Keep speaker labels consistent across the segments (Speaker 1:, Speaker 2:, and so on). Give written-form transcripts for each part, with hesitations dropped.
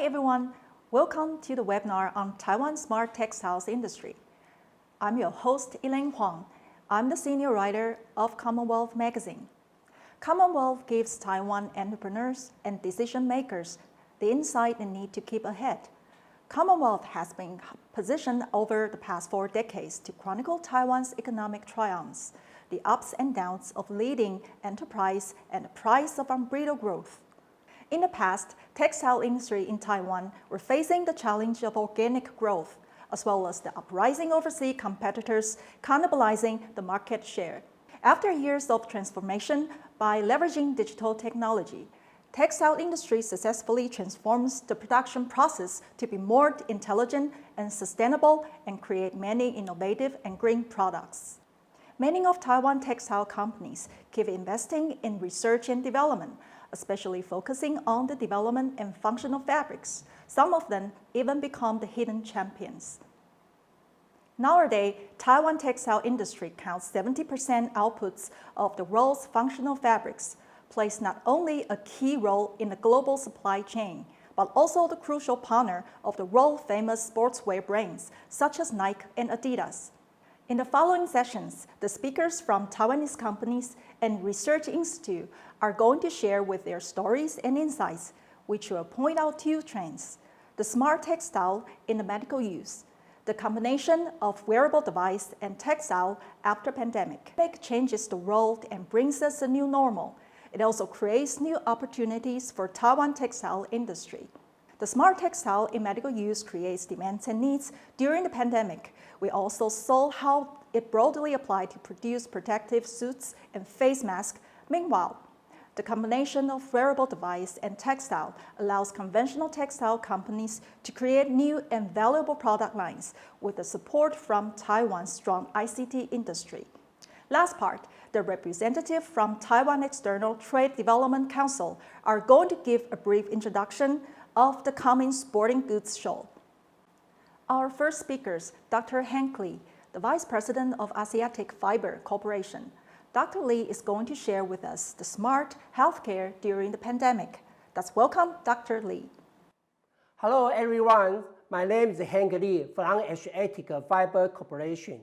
Speaker 1: everyone. Welcome to the webinar on Taiwan Smart Textiles Industry. I'm your host, Elaine Huang. I'm the senior writer of Commonwealth magazine. Commonwealth gives Taiwan entrepreneurs and decision makers the insight they need to keep ahead. Commonwealth has been positioned over the past 4 decades to chronicle Taiwan's economic triumphs, the ups and downs of leading enterprise, and the price of unbridled growth. In the past, textile industry in Taiwan were facing the challenge of organic growth, as well as the uprising overseas competitors cannibalizing the market share. After years of transformation by leveraging digital technology, textile industry successfully transforms the production process to be more intelligent and sustainable and create many innovative and green products. Many of Taiwan textile companies keep investing in research and development, especially focusing on the development and functional fabrics. Some of them even become the hidden champions. Nowadays, Taiwan textile industry counts 70% outputs of the world's functional fabrics, plays not only a key role in the global supply chain, but also the crucial partner of the world-famous sportswear brands such as Nike and Adidas. In the following sessions, the speakers from Taiwanese companies and research institute are going to share with their stories and insights, which will point out 2 trends: the smart textile in the medical use, the combination of wearable device and textile after pandemic. Pandemic changes the world and brings us a new normal. It also creates new opportunities for Taiwan textile industry. The smart textile in medical use creates demands and needs during the pandemic. We also saw how it broadly applied to produce protective suits and face masks. Meanwhile, the combination of wearable device and textile allows conventional textile companies to create new and valuable product lines with the support from Taiwan's strong ICT industry. Last part, the representative from Taiwan External Trade Development Council are going to give a brief introduction of the coming sporting goods show. Our first speakers, Dr. Hank Lee, the Vice President of Asiatic Fiber Corporation. Dr. Lee is going to share with us the smart healthcare during the pandemic. Let's welcome Dr. Lee.
Speaker 2: Hello everyone, my name is Hank Lee from Asiatic Fiber Corporation,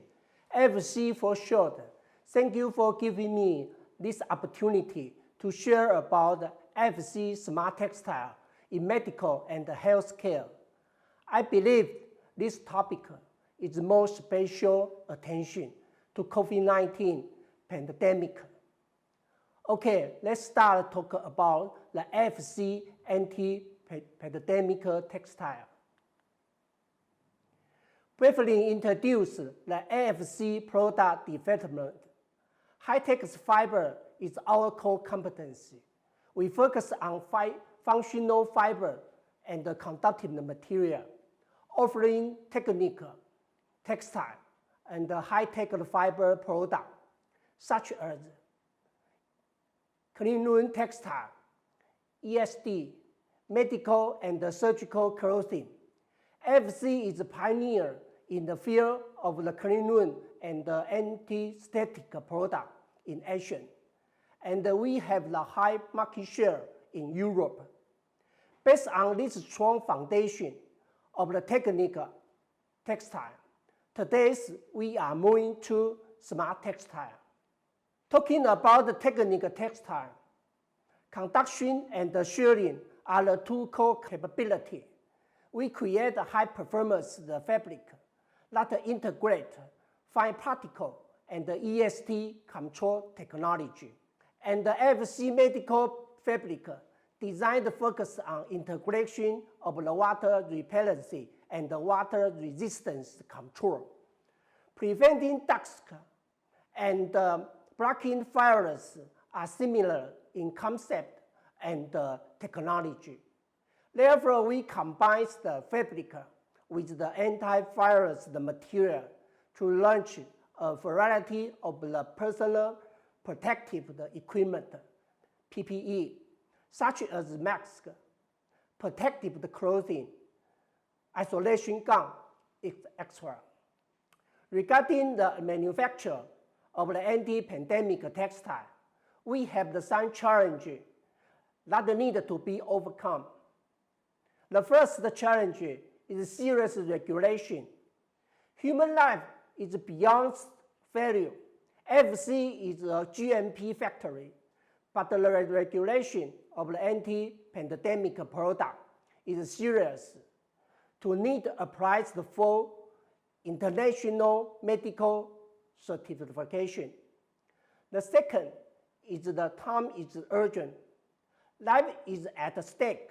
Speaker 2: AFC for short. Thank you for giving me this opportunity to share about AFC Smart Textile in medical and healthcare. I believe this topic is more special attention to COVID-19 pandemic. Okay, let's start talk about the AFC anti-pandemic textile. Briefly introduce the AFC product development. High-tech fiber is our core competency. We focus on functional fiber and conductive material, offering technical, textile, and high-tech fiber products such as clean room textile, ESD, medical and surgical clothing. AFC is a pioneer in the field of the clean room and anti-static product in Asia, and we have the high market share in Europe. Based on this strong foundation of the technical textile, today we are moving to smart textile. Talking about the technical textile, conduction and shearing are the 2 core capabilities. We create a high-performance fabric that integrate fine particle and ESD control technology. And the AFC medical fabric designed to focus on integration of the water repellency and the water resistance control. Preventing dust and blocking fires are similar in concept and technology. Therefore, we combine the fabric with the anti-virus material to launch a variety of the personal protective equipment, PPE, such as masks, protective clothing, isolation gun, etc. Regarding the manufacture of the anti-pandemic textile, we have some challenges that need to be overcome. The first challenge is serious regulation. Human life is beyond value. FC is a GMP factory, but the regulation of the anti-pandemic product is serious to need applies for international medical certification. The second is the time is urgent. Life is at stake.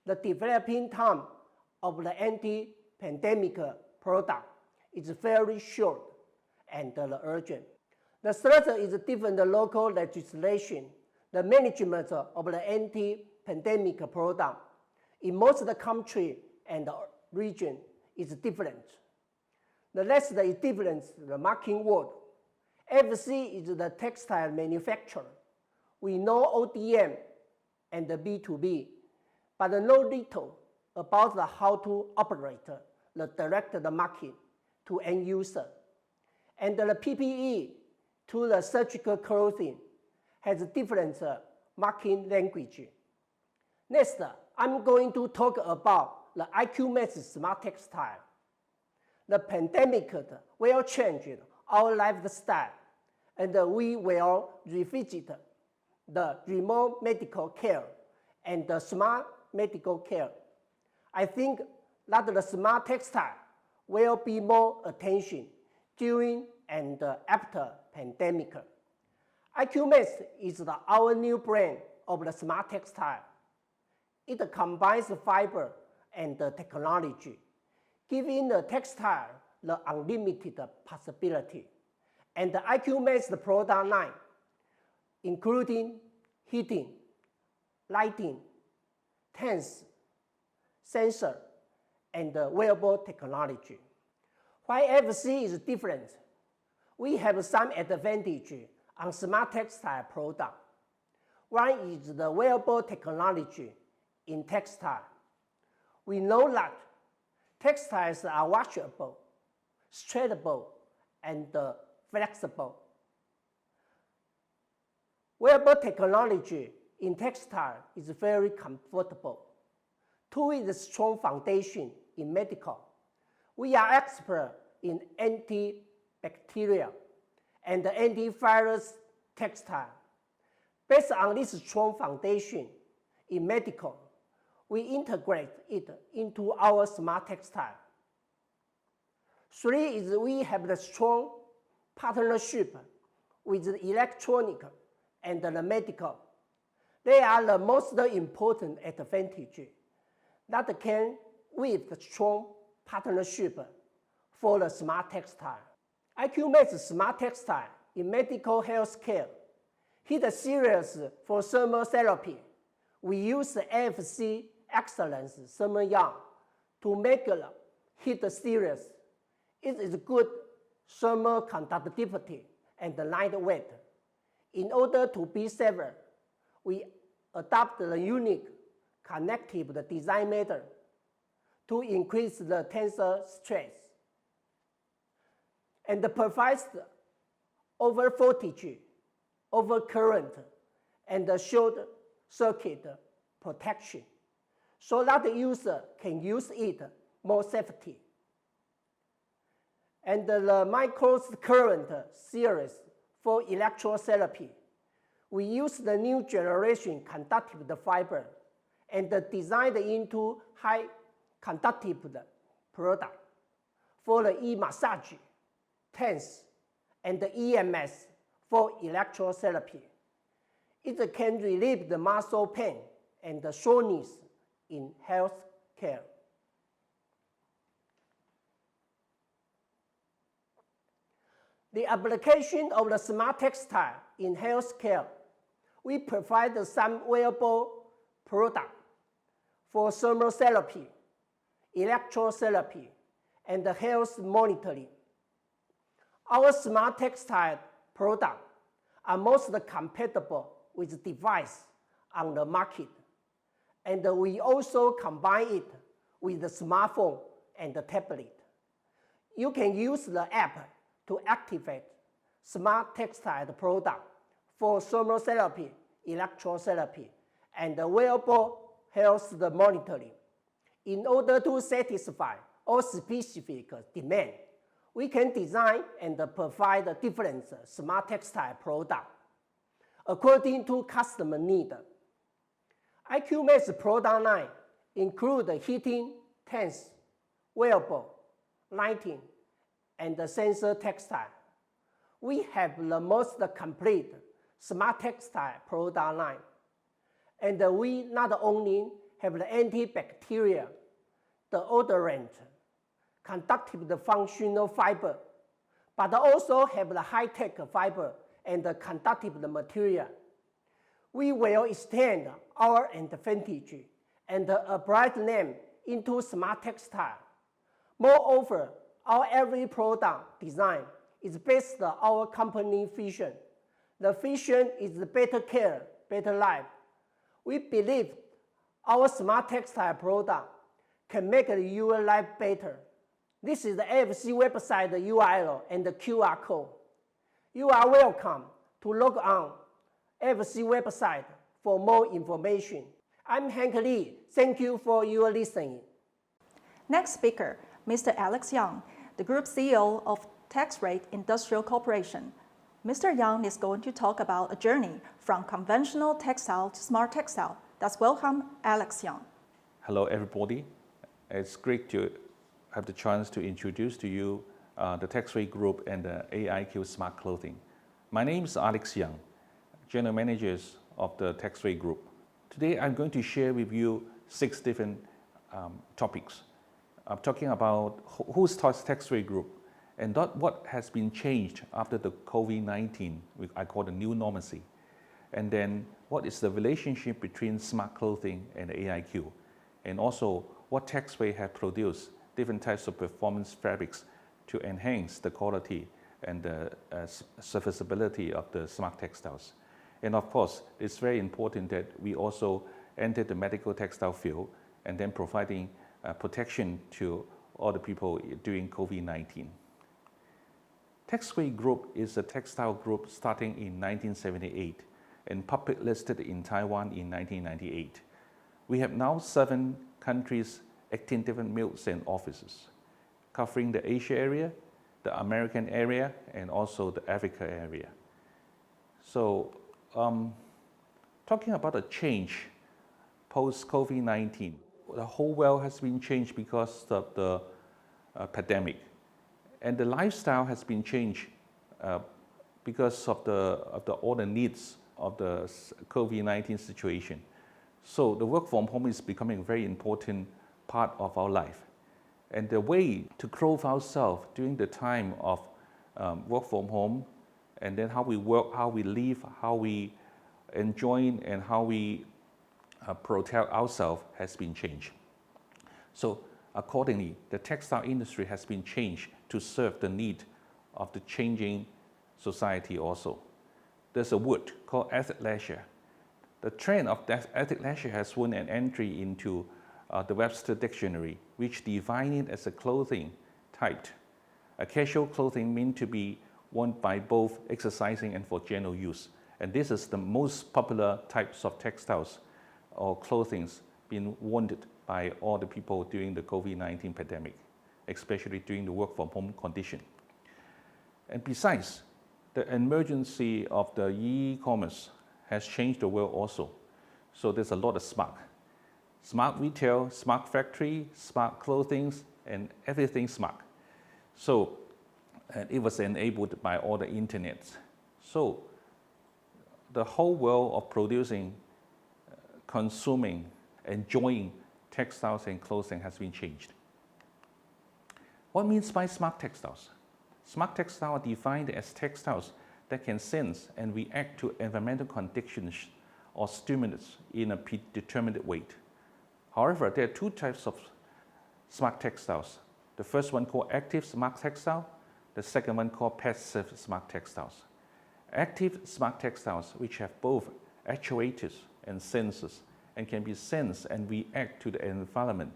Speaker 2: The developing time of the anti-pandemic product is very short and urgent. The third is different local legislation. The management of the anti-pandemic product in most countries and region is different. The next is different, the marketing word. FC is the textile manufacturer. We know ODM and the B2B, but know little about how to operate the direct market to end user. And the PPE to the surgical clothing has different marketing language. Next, I'm going to talk about the Aiq Works Smart Textile. The pandemic will change our lifestyle, and we will revisit the remote medical care and the smart medical care. I think that the smart textile will be more attention during and after pandemic. Aiq Works is our new brand of the smart textile. It combines fiber and technology, giving the textile the unlimited possibility. And the Aiq Works product line, including heating, lighting, tense, sensor, and wearable technology. Why FC is different? We have some advantage on smart textile product. One is the wearable technology in textile. We know that textiles are washable, stretchable, and flexible. Wearable technology in textile is very comfortable. Two is strong foundation in medical. We are experts in antibacterial and antivirus textile. Based on this strong foundation in medical, we integrate it into our smart textile. Three is we have the strong partnership with the electronic and the medical. They are the most important advantage that can with the strong partnership for the smart textile. Aiq Works smart textile in medical health care hit a series for thermal therapy. We use the AFC Excellence thermal yarn to make the heat series. It is good thermal conductivity and lightweight. In order to be safer, we adopt the unique connective design method to increase the tensile stress and provides over voltage, over current, and short circuit protection so that the user can use it more safely. And the microcurrent series for electrotherapy. We use the new generation conductive fiber and designed into high conductive product for the e-massage, TENS, and the EMS for electrotherapy. It can relieve the muscle pain and the soreness in health care. The application of the smart textile in healthcare, we provide some wearable product for thermal therapy, electrotherapy, and health monitoring. Our smart textile products are most compatible with device on the market, and we also combine it with the smartphone and the tablet. You can use the app to activate smart textile product for thermal therapy, electrotherapy, and wearable health monitoring. In order to satisfy all specific demand, we can design and provide different smart textile products according to customer need. Aiq Works product line include heating, tents, wearable, lighting, and sensor textile. We have the most complete smart textile product line. And we not only have the antibacterial, the odorant, conductive functional fiber, but also have the high-tech fiber and the conductive material. We will extend our advantage and a bright name into smart textile. Moreover, our every product design is based on our company vision. The vision is better care, better life. We believe our smart textile product can make your life better. This is the AFC website URL and the QR code. You are welcome to log on AFC website for more information. I'm Hank Lee. Thank you for your listening.
Speaker 1: Next speaker, Mr. Alex Young, the Group CEO of Tdi Industrial Corporation. Mr. Young is going to talk about a journey from conventional textile to smart textile. Let's welcome Alex Young.
Speaker 3: Hello, everybody. It's great to have the chance to introduce to you the Tdi Group and the Aiq Smart Clothing. My name is Alex Young, General Manager of the Tdi Group. Today, I'm going to share with you 6 different topics. I'm talking about who's Tdi Group and what has been changed after the COVID-19, which I call the new normalcy. And then what is the relationship between smart clothing and Aiq? And also what Tdi have produced different types of performance fabrics to enhance the quality and the serviceability of the smart textiles. And of course, it's very important that we also enter the medical textile field and then providing protection to all the people during COVID-19. Tdi Group is a textile group starting in 1978 and public listed in Taiwan in 1998. We have now 7 countries, 18 different mills and offices, covering the Asia area, the American area, and also the Africa area. So, talking about a change post-COVID-19, the whole world has been changed because of the pandemic. And the lifestyle has been changed because of all the needs of the COVID-19 situation. So the work from home is becoming a very important part of our life. And the way to clothe ourselves during the time of work from home, and then how we work, how we live, how we enjoy, and how we protect ourselves has been changed. So accordingly, the textile industry has been changed to serve the need of the changing society also. There's a word called athleisure. The trend of athleisure has won an entry into the Webster Dictionary, which defines it as a clothing type. A casual clothing meant to be worn by both exercising and for general use. And this is the most popular types of textiles or clothing being worn by all the people during the COVID-19 pandemic, especially during the work from home condition. And besides, the emergency of the e-commerce has changed the world also. So there's a lot of smart. Smart retail, smart factory, smart clothing, and everything smart. So it was enabled by all the internet. So the whole world of producing, consuming, enjoying textiles and clothing has been changed. What means by smart textiles? Smart textiles are defined as textiles that can sense and react to environmental conditions or stimulus in a predetermined way. However, there are 2 types of smart textiles. The first one called active smart textile, the second one called passive smart textiles. Active smart textiles, which have both actuators and sensors and can be sensed and react to the environment.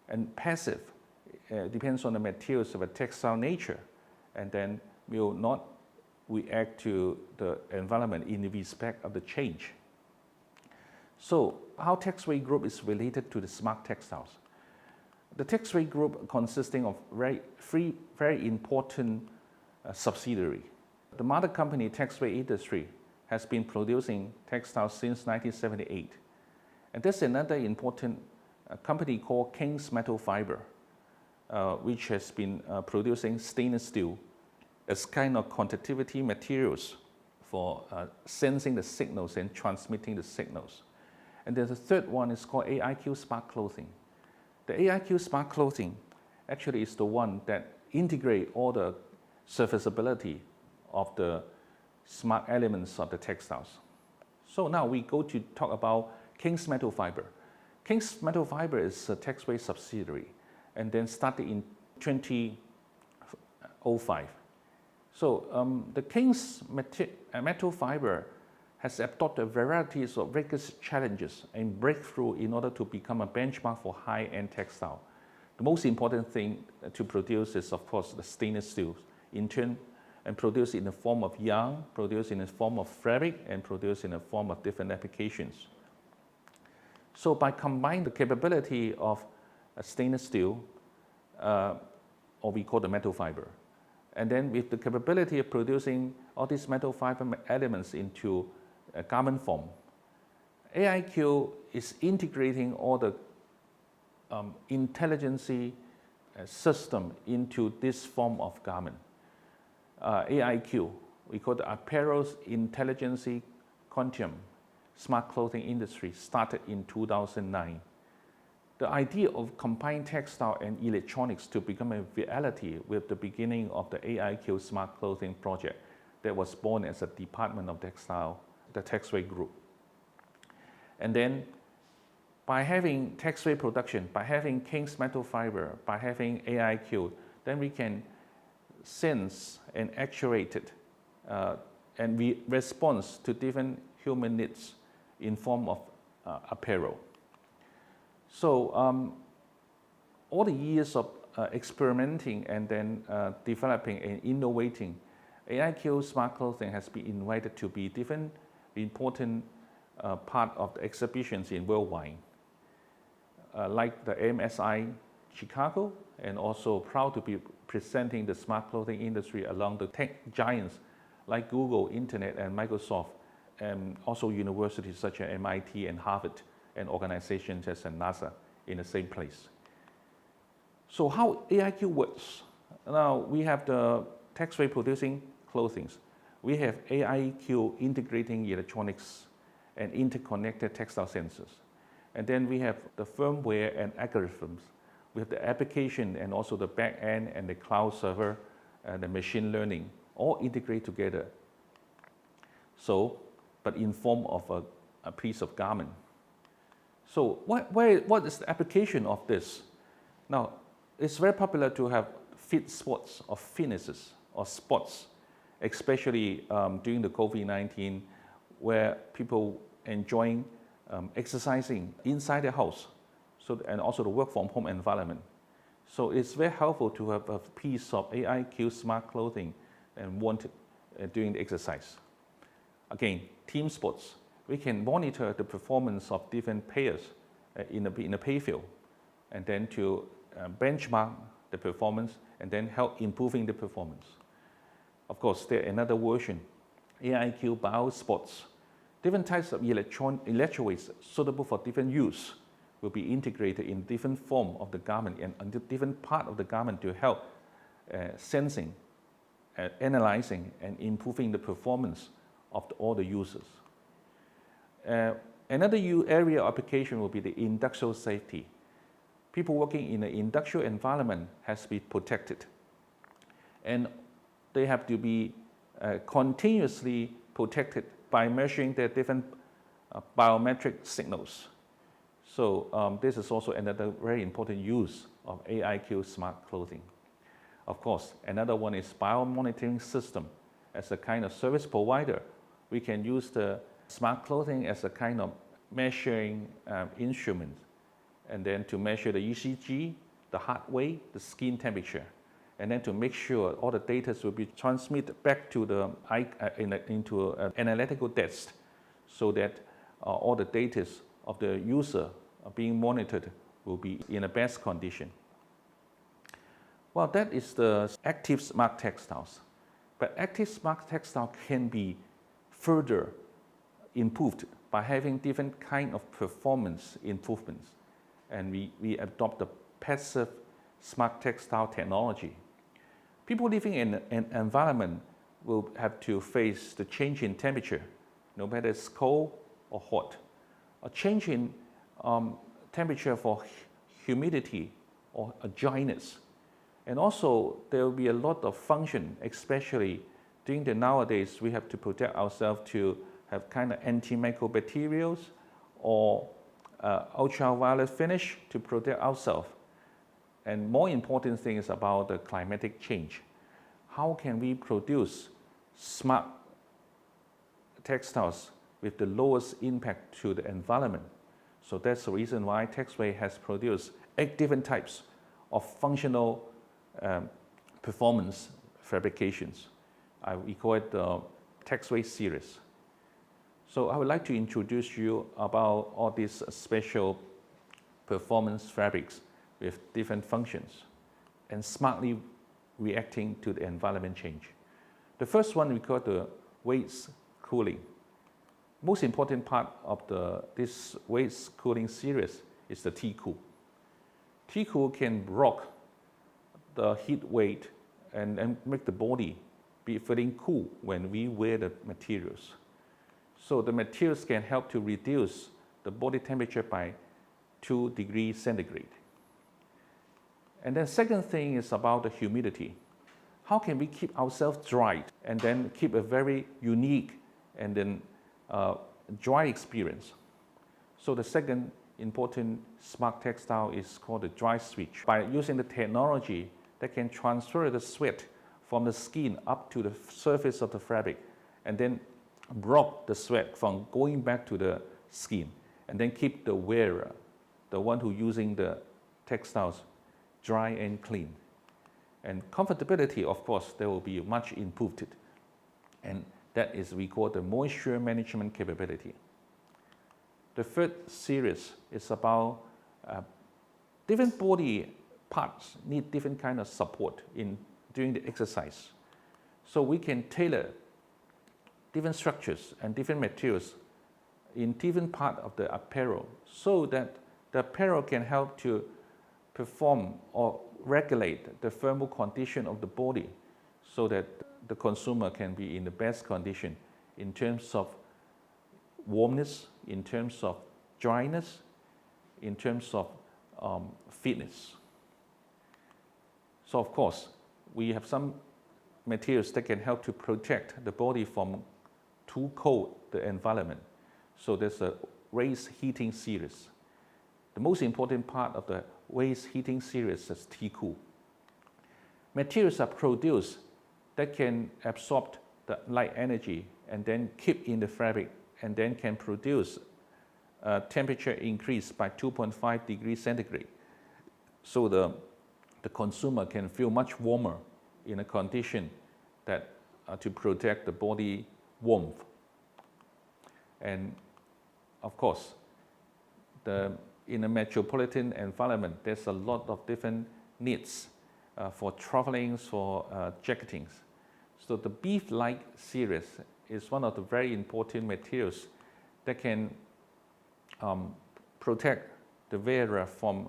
Speaker 3: And passive depends on the materials of a textile nature and then will not react to the environment in respect of the change. So how Tdi Group is related to the smart textiles? The Textile Group consisting of three very important subsidiaries. The mother company, Tdi and Industry, has been producing textiles since 1978. And there's another important company called King's Metal Fiber, which has been producing stainless steel as kind of conductivity materials for sensing the signals and transmitting the signals. And then the third one is called Aiq Smart Clothing. The Aiq Smart Clothing actually is the one that integrates all the serviceability of the smart elements of the textiles. So now we go to talk about King's Metal Fiber. King's Metal Fiber is a Textile subsidiary and then started in 2005. So the King's Metal Fiber has adopted varieties of rigorous challenges and breakthrough in order to become a benchmark for high-end textile. The most important thing to produce is, of course, the stainless steel, in turn, and produced in the form of yarn, produced in the form of fabric, and produced in the form of different applications. So by combining the capability of stainless steel, or we call the metal fiber, and then with the capability of producing all these metal fiber elements into a garment form, Aiq is integrating all the intelligence system into this form of garment. Aiq, we call the Apparel Intelligence Quantum Smart Clothing Industry, started in 2009. The idea of combining textile and electronics to become a reality with the beginning of the Aiq Smart Clothing project that was born as a department of Textile, the Textile Group. And then by having textile production, by having King's Metal Fiber, by having Aiq, then we can sense and actuate it and respond to different human needs in form of apparel. So all the years of experimenting and then developing and innovating, Aiq Smart Clothing has been invited to be different important part of the exhibitions in worldwide, like the MSI Chicago, and also proud to be presenting the smart clothing industry along the tech giants like Google, Internet, and Microsoft, and also universities such as MIT and Harvard, and organizations such as NASA in the same place. So how Aiq works? Now we have the textile producing clothing. We have Aiq integrating electronics and interconnected textile sensors. And then we have the firmware and algorithms. We have the application and also the back end and the cloud server and the machine learning all integrate together. So, but in form of a piece of garment. So what is the application of this? Now, it's very popular to have fit sports or fitnesses or sports, especially during the COVID-19, where people enjoying exercising inside the house, so, and also the work from home environment. So it's very helpful to have a piece of Aiq smart clothing and want during the exercise. Again, team sports. We can monitor the performance of different players in a pay field, and then to benchmark the performance and then help improving the performance. Of course, there's another version, Aiq Biosports. Different types of electrodes suitable for different use will be integrated in different form of the garment and different part of the garment to help sensing, analyzing, and improving the performance of all the users. Another area of application will be the industrial safety. People working in an industrial environment has to be protected, and they have to be continuously protected by measuring their different biometric signals. So this is also another very important use of Aiq smart clothing. Of course, another one is biomonitoring system. As a kind of service provider, we can use the smart clothing as a kind of measuring instrument, and then to measure the ECG, the heart rate, the skin temperature, and then to make sure all the data will be transmitted back to the into an analytical desk, so that all the data of the user being monitored will be in the best condition. Well, that is the active smart textiles. But active smart textile can be further improved by having different kind of performance improvements. And we adopt the passive smart textile technology. People living in an environment will have to face the change in temperature, no matter it's cold or hot. A change in temperature for humidity or dryness. And also there will be a lot of function, especially during the nowadays we have to protect ourselves to have kind of antimicrobials or ultraviolet finish to protect ourselves. And more important thing is about the climatic change. How can we produce smart textiles with the lowest impact to the environment? So that's the reason why Textile has produced 8 different types of functional performance fabrications. We call it the Textile series. So I would like to introduce you about all these special performance fabrics with different functions and smartly reacting to the environment change. The first one we call the waste cooling. Most important part of this waste cooling series is the T-Cool. T-Cool can block the heat wave and make the body be feeling cool when we wear the materials. So the materials can help to reduce the body temperature by 2 degrees centigrade. And then second thing is about the humidity. How can we keep ourselves dry and then keep a very unique and then dry experience? So the second important smart textile is called the dry switch. By using the technology that can transfer the sweat from the skin up to the surface of the fabric and then block the sweat from going back to the skin and then keep the wearer, the one who using the textiles, dry and clean. And comfortability, of course, there will be much improved. And that is we call the moisture management capability. The third series is about different body parts need different kind of support during the exercise. So we can tailor different structures and different materials in different part of the apparel so that the apparel can help to perform or regulate the thermal condition of the body so that the consumer can be in the best condition in terms of warmness, in terms of dryness, in terms of fitness. So of course, we have some materials that can help to protect the body from too cold the environment. So there's a waste heating series. The most important part of the waste heating series is T-Cool. Materials are produced that can absorb the light energy and then keep in the fabric and then can produce a temperature increase by 2.5 degrees centigrade. So the consumer can feel much warmer in a condition that to protect the body warmth. And of course, in a metropolitan environment, there's a lot of different needs for traveling, for jacketings. So the beef-like series is one of the very important materials that can protect the wearer from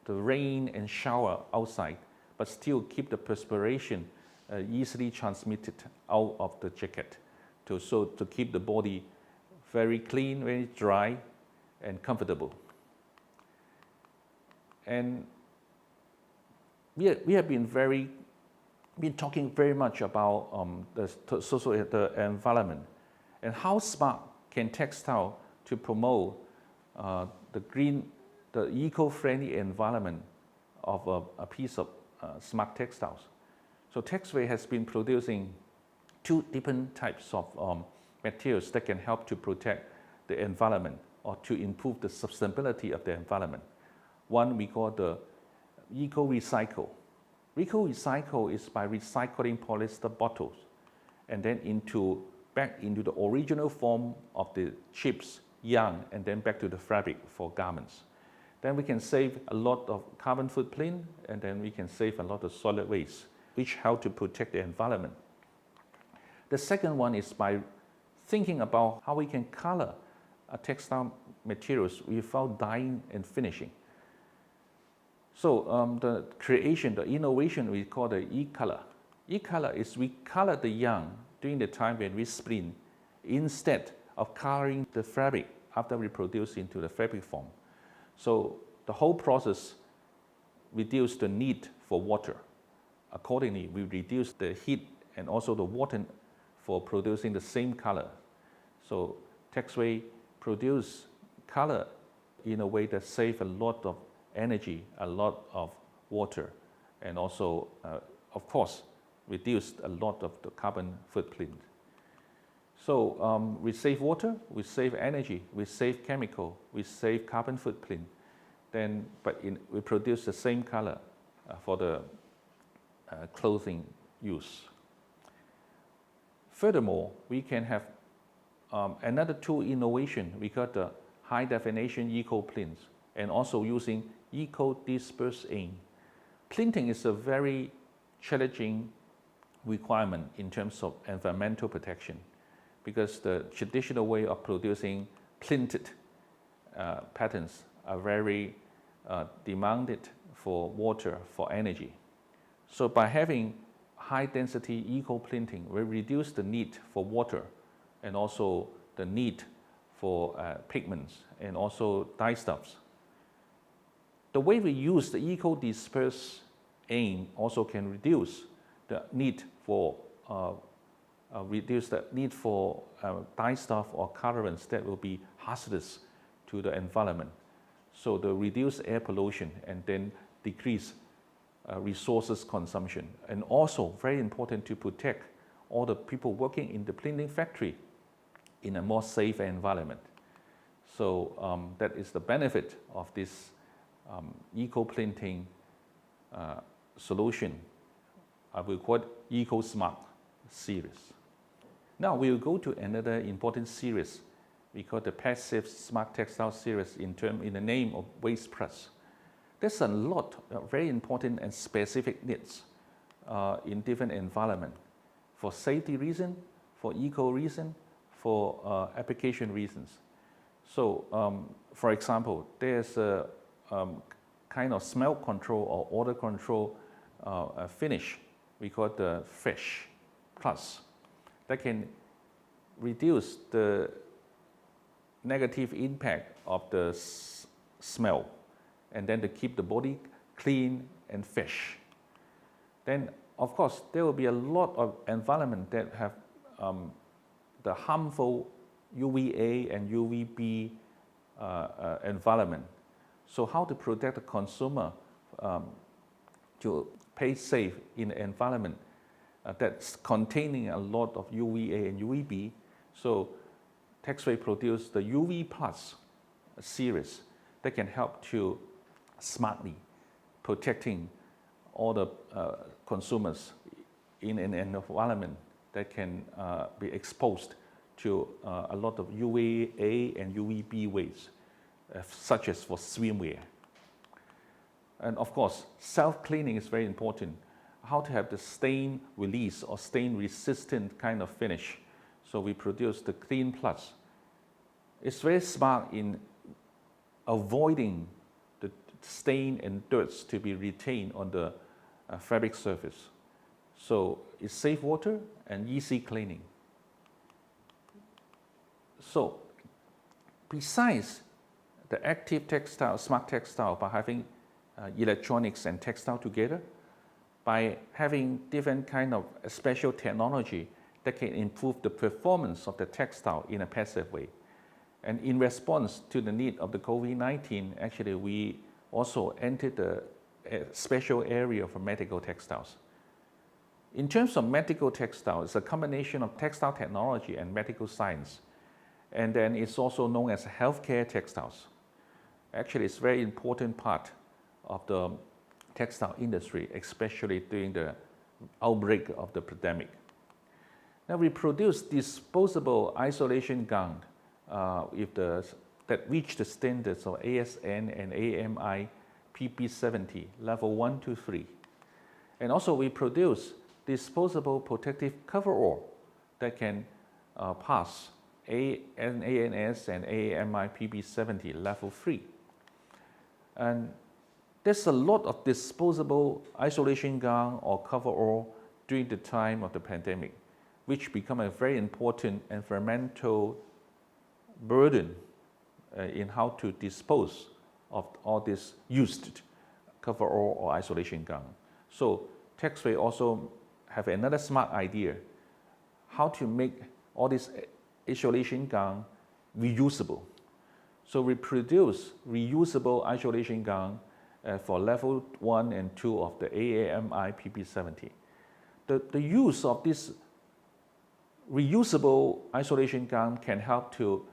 Speaker 3: the rain and shower outside, but still keep the perspiration easily transmitted out of the jacket to keep the body very clean, very dry, and comfortable. And we have been talking very much about the environment and how smart can textile to promote the eco-friendly environment of a piece of smart textiles. So Textile has been producing 2 different types of materials that can help to protect the environment or to improve the sustainability of the environment. One we call the eco-recycle. Eco-recycle is by recycling polyester bottles and then back into the original form of the chips, yarn, and then back to the fabric for garments. then we can save a lot of carbon footprint, and then we can save a lot of solid waste, which help to protect the environment. The second one is by thinking about how we can color textile materials without dyeing and finishing. So the creation, the innovation we call the e-color. E-color is we color the yarn during the time when we spin instead of coloring the fabric after we produce into the fabric form. So the whole process reduces the need for water. Accordingly, we reduce the heat and also the water for producing the same color. So Texway produce color in a way that saves a lot of energy, a lot of water, and also, of course, reduce a lot of the carbon footprint. So we save water, we save energy, we save chemical, we save carbon footprint. Then, we produce the same color for the clothing use. Furthermore, we can have another two innovation. We got the high definition eco prints and also using eco dispersed ink. Printing is a very challenging requirement in terms of environmental protection, because the traditional way of producing printed patterns are very demanded for water, for energy. So by having high density eco printing, we reduce the need for water and also the need for pigments and also dye stuffs. The way we use the eco dispersed ink also can reduce the need for dye stuff or colorants that will be hazardous to the environment. So the reduce air pollution and then decrease resources consumption. And also very important to protect all the people working in the printing factory in a more safe environment. So that is the benefit of this eco-printing solution. I will call it Eco-Smart series. Now we will go to another important series. We call the Passive Smart Textile series in the name of Waste Plus. There's a lot of very important and specific needs in different environments for safety reason, for eco reason, for application reasons. So, for example, there's a kind of smell control or odor control finish. We call it the Fresh Plus that can reduce the negative impact of the smell, and then to keep the body clean and fresh. Then, of course, there will be a lot of environment that have the harmful UVA and UVB environment. So how to protect the consumer to pay safe in an environment that's containing a lot of UVA and UVB. So Texway produced the UV Plus series that can help to smartly protecting all the consumers in an environment that can be exposed to a lot of UVA and UVB waste, such as for swimwear. And of course, self-cleaning is very important. How to have the stain release or stain resistant kind of finish. So we produce the Clean Plus. It's very smart in avoiding the stain and dirt to be retained on the fabric surface. So it's safe water and easy cleaning. So besides the active textile, smart textile, by having electronics and textile together, by having different kind of special technology that can improve the performance of the textile in a passive way. And in response to the need of the COVID-19, actually we also entered the special area for medical textiles. In terms of medical textiles, it's a combination of textile technology and medical science. And then it's also known as healthcare textiles. Actually, it's a very important part of the textile industry, especially during the outbreak of the pandemic. Now we produce disposable isolation gun with the that reach the standards of ASN and AMI PP70 level 1 to 3. And also we produce disposable protective coverall that can pass ANS and AMI PP70 level 3. And there's a lot of disposable isolation gown or coverall during the time of the pandemic, which become a very important environmental burden in how to dispose of all this used coverall or isolation gown. So Textile also have another smart idea, how to make all this isolation gown reusable. So we produce reusable isolation gown for level 1 and 2 of the AAMI PP70. The use of this reusable isolation gown can help to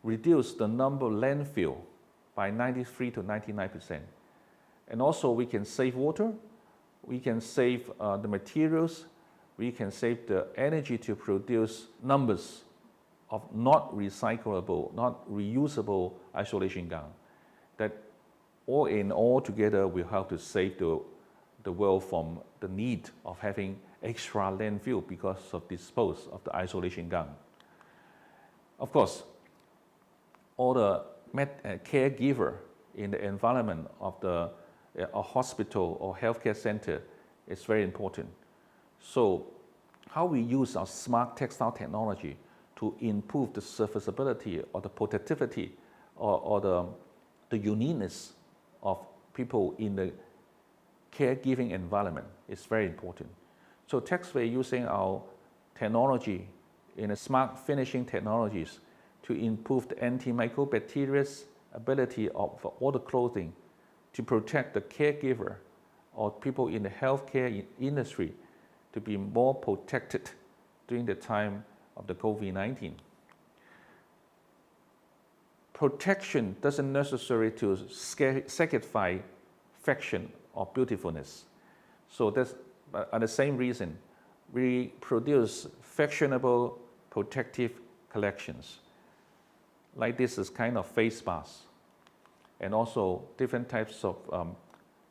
Speaker 3: reduce the number of landfill by 93 to 99%. And also we can save water, we can save the materials, we can save the energy to produce numbers of not recyclable, not reusable isolation gown. That all in all together will help to save the world from the need of having extra landfill because of dispose of the isolation gown. Of course, all the caregiver in the environment of a hospital or healthcare center is very important. So how we use our smart textile technology to improve the serviceability or the protectivity or the uniqueness of people in the caregiving environment is very important. So Textile using our technology in a smart finishing technologies to improve the antimicrobial ability of all the clothing to protect the caregiver or people in the healthcare industry to be more protected during the time of the COVID-19. Protection doesn't necessarily to sacrifice fashion or beautifulness. So that's the same reason we produce fashionable protective collections. Like this is kind of face mask, and also different types of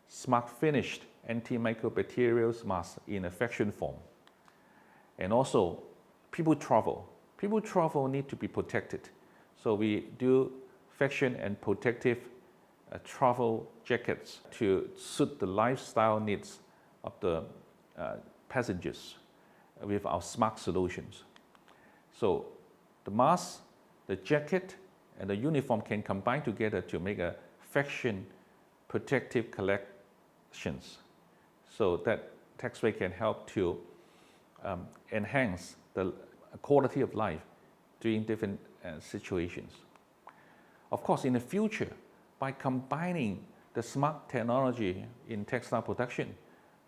Speaker 3: smart finished antimicrobial masks in a fashion form. And also people travel. People travel need to be protected. So we do fashion and protective travel jackets to suit the lifestyle needs of the passengers with our smart solutions. So the mask, the jacket, and the uniform can combine together to make a fashion protective collections. So that Textile can help to enhance the quality of life during different situations. Of course, in the future, by combining the smart technology in textile production,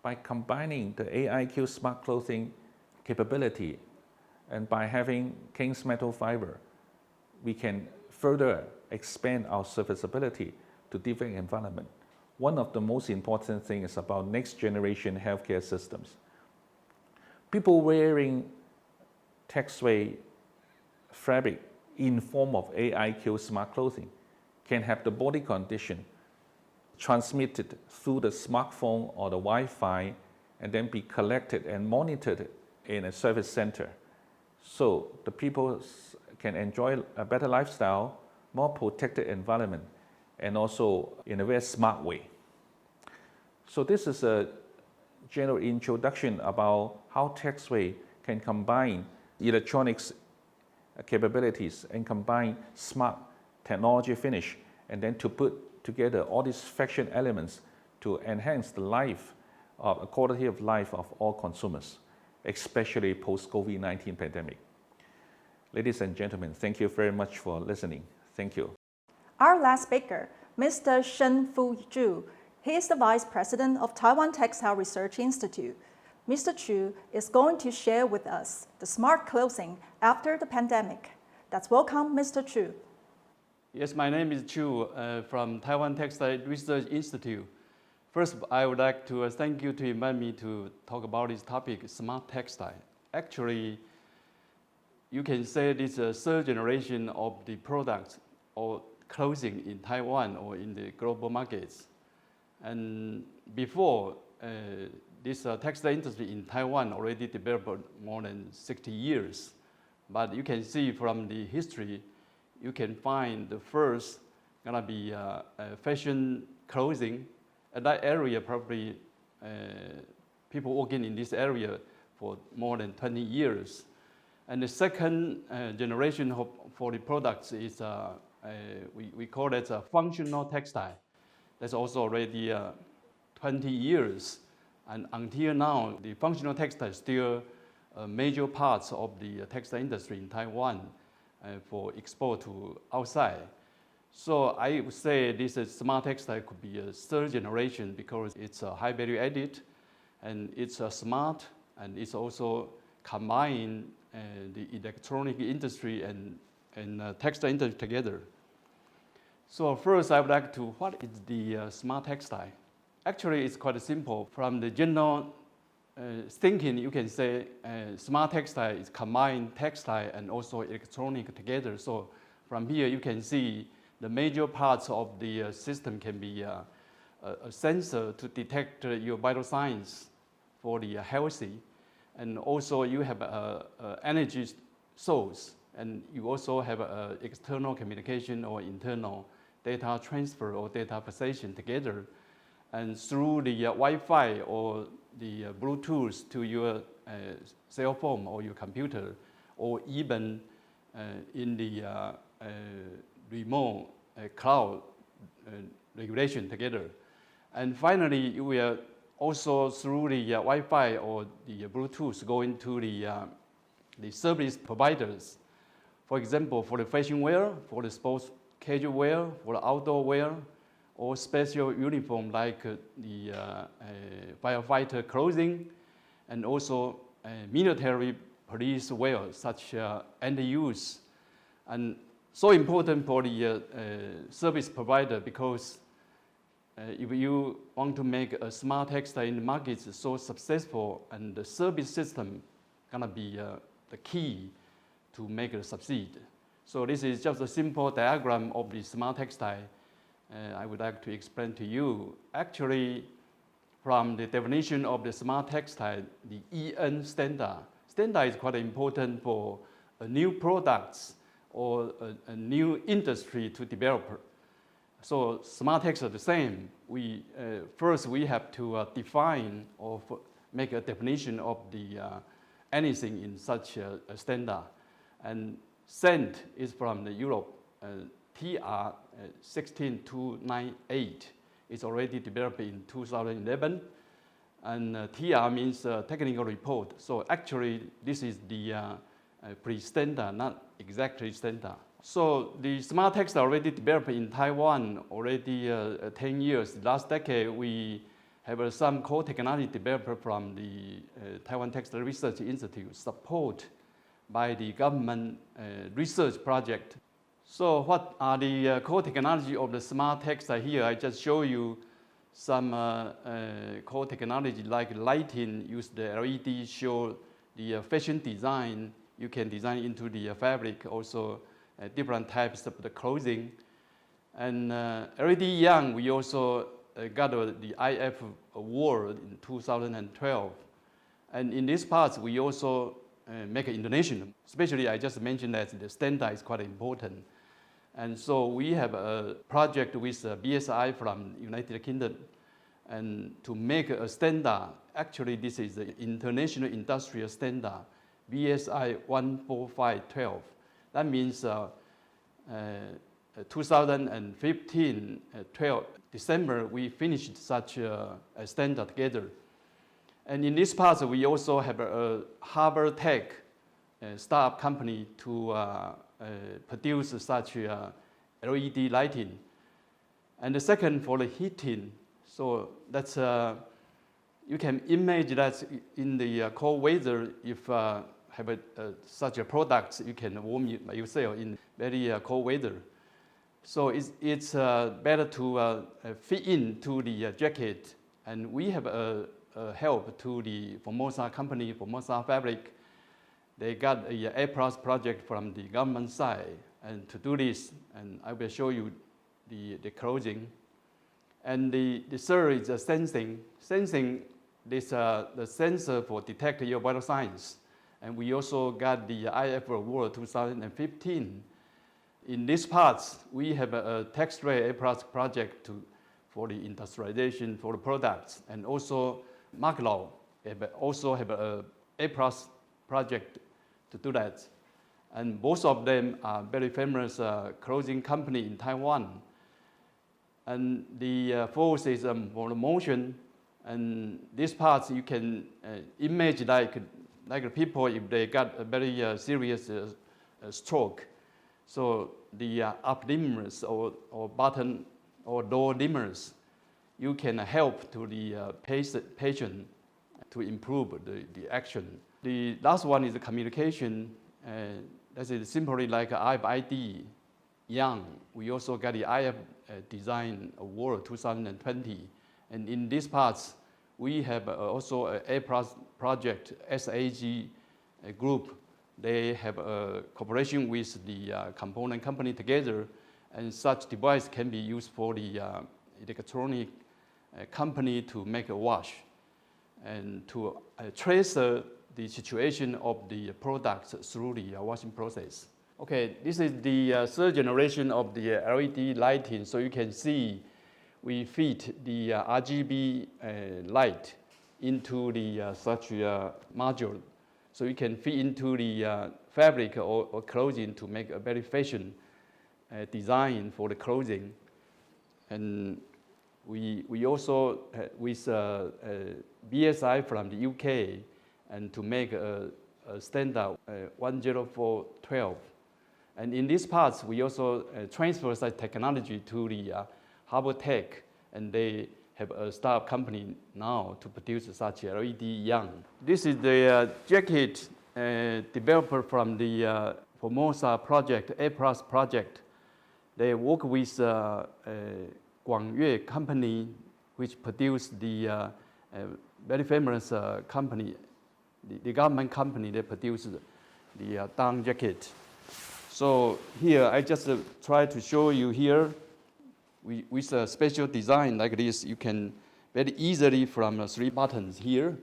Speaker 3: by combining the AIQ smart clothing capability, and by having King's metal fiber, we can further expand our serviceability to different environments. One of the most important things about next generation healthcare systems. People wearing textile fabric in form of AIQ smart clothing can have the body condition transmitted through the smartphone or the Wi-Fi and then be collected and monitored in a service center. So the people can enjoy a better lifestyle, more protected environment, and also in a very smart way. So this is a general introduction about how Textile can combine electronics capabilities and combine smart technology finish, and then to put together all these fashion elements to enhance the life of the quality of life of all consumers, especially post-COVID-19 pandemic. Ladies and gentlemen, thank you very much for listening. Thank you.
Speaker 1: Our last speaker, Mr. Shen-Fu Zhu. He is the Vice President of Taiwan Textile Research Institute. Mr. Chu is going to share with us the smart clothing after the pandemic. Let's welcome Mr. Chu.
Speaker 4: Yes, my name is Chu from Taiwan Textile Research Institute. First, I would like to thank you to invite me to talk about this topic, smart textile. Actually, you can say this is a third generation of the products or clothing in Taiwan or in the global markets. And before, this textile industry in Taiwan already developed more than 60 years. But you can see from the history, you can find the first gonna be fashion clothing. At that area, probably people working in this area for more than 20 years. And the second generation for the products is, we call it a functional textile. That's also already 20 years. And until now, the functional textile is still a major part of the textile industry in Taiwan for export to outside. So I would say this smart textile could be a third generation because it's a high value added and it's smart and it's also combine the electronic industry and textile industry together. So first I would like to, what is the smart textile? Actually it's quite simple. From the general thinking, you can say smart textile is combined textile and also electronic together. So from here you can see the major parts of the system can be a sensor to detect your vital signs for the healthy. And also you have an energy source, and you also have external communication or internal data transfer or data passation together. And through the Wi-Fi or the Bluetooth to your cell phone or your computer, or even in the remote cloud regulation together. And finally, you will also through the Wi-Fi or the Bluetooth go into the service providers. For example, for the fashion wear, for the sports casual wear, for the outdoor wear, or special uniform like the firefighter clothing, and also military police wear, such end use. And so important for the service provider because if you want to make a smart textile in the market so successful, and the service system gonna be the key to make it succeed. So this is just a simple diagram of the smart textile I would like to explain to you. Actually, from the definition of the smart textile, the EN standard is quite important for a new products or a new industry to develop. So smart textile is the same. First we have to define or make a definition of the anything in such a standard. And CENT is from the Europe. TR 16298 is already developed in 2011. And TR means technical report. So actually this is the pre-standard, not exactly standard. So the smart textile already developed in Taiwan already 10 years. Last decade we have some core technology developed from the Taiwan Textile Research Institute, support by the government research project. So what are the core technology of the smart textile here? I just show you some core technology like lighting, use the LED, show the fashion design. You can design into the fabric, also different types of the clothing. And LED Young, we also got the IF award in 2012. And in this part, we also make it international. Especially, I just mentioned that the standard is quite important. And so we have a project with BSI from United Kingdom, and to make a standard. Actually, this is the international industrial standard, BSI 14512. That means 2015, 12 December, we finished such a standard together. And in this part, we also have a Harvard Tech startup company to produce such LED lighting. And the second for the heating. So that's, you can imagine that in the cold weather, if have such a product, you can warm yourself in very cold weather. So it's better to fit into the jacket. And we have a help to the Formosa company, Formosa Fabric. They got a A+ project from the government side. And to do this, and I will show you the clothing. And the third is the sensing. Sensing is the sensor for detect your vital signs. And we also got the IF Award 2015. In this part, we have a Textile A+ project for the industrialization for the products, and also Marklow also have a A+ project to do that. And both of them are very famous clothing company in Taiwan. And the fourth is for the motion. And this part you can image like the people if they got a very serious stroke. So the up limbers or button or door limbers, you can help to the patient to improve the action. The last one is the communication. That is simply like RFID Young. We also got the IF Design Award 2020. And in this part, we have also an A+ project, SAG group. They have a cooperation with the component company together, and such device can be used for the electronic company to make a wash and to trace the situation of the products through the washing process. Okay, this is the third generation of the LED lighting. So you can see we feed the RGB light into the such module. So you can fit into the fabric or clothing to make a very fashion design for the clothing. And we also with BSI from the UK and to make a standard 10412. And in these parts, we also transfer such technology to the Harbor Tech, and they have a startup company now to produce such LED Young. This is the jacket developer from the Formosa project, A+ project. They work with Guangyue company, which produced the very famous company, the government company that produced the down jacket. So here, I just try to show you here, with a special design like this, you can very easily from 3 buttons here,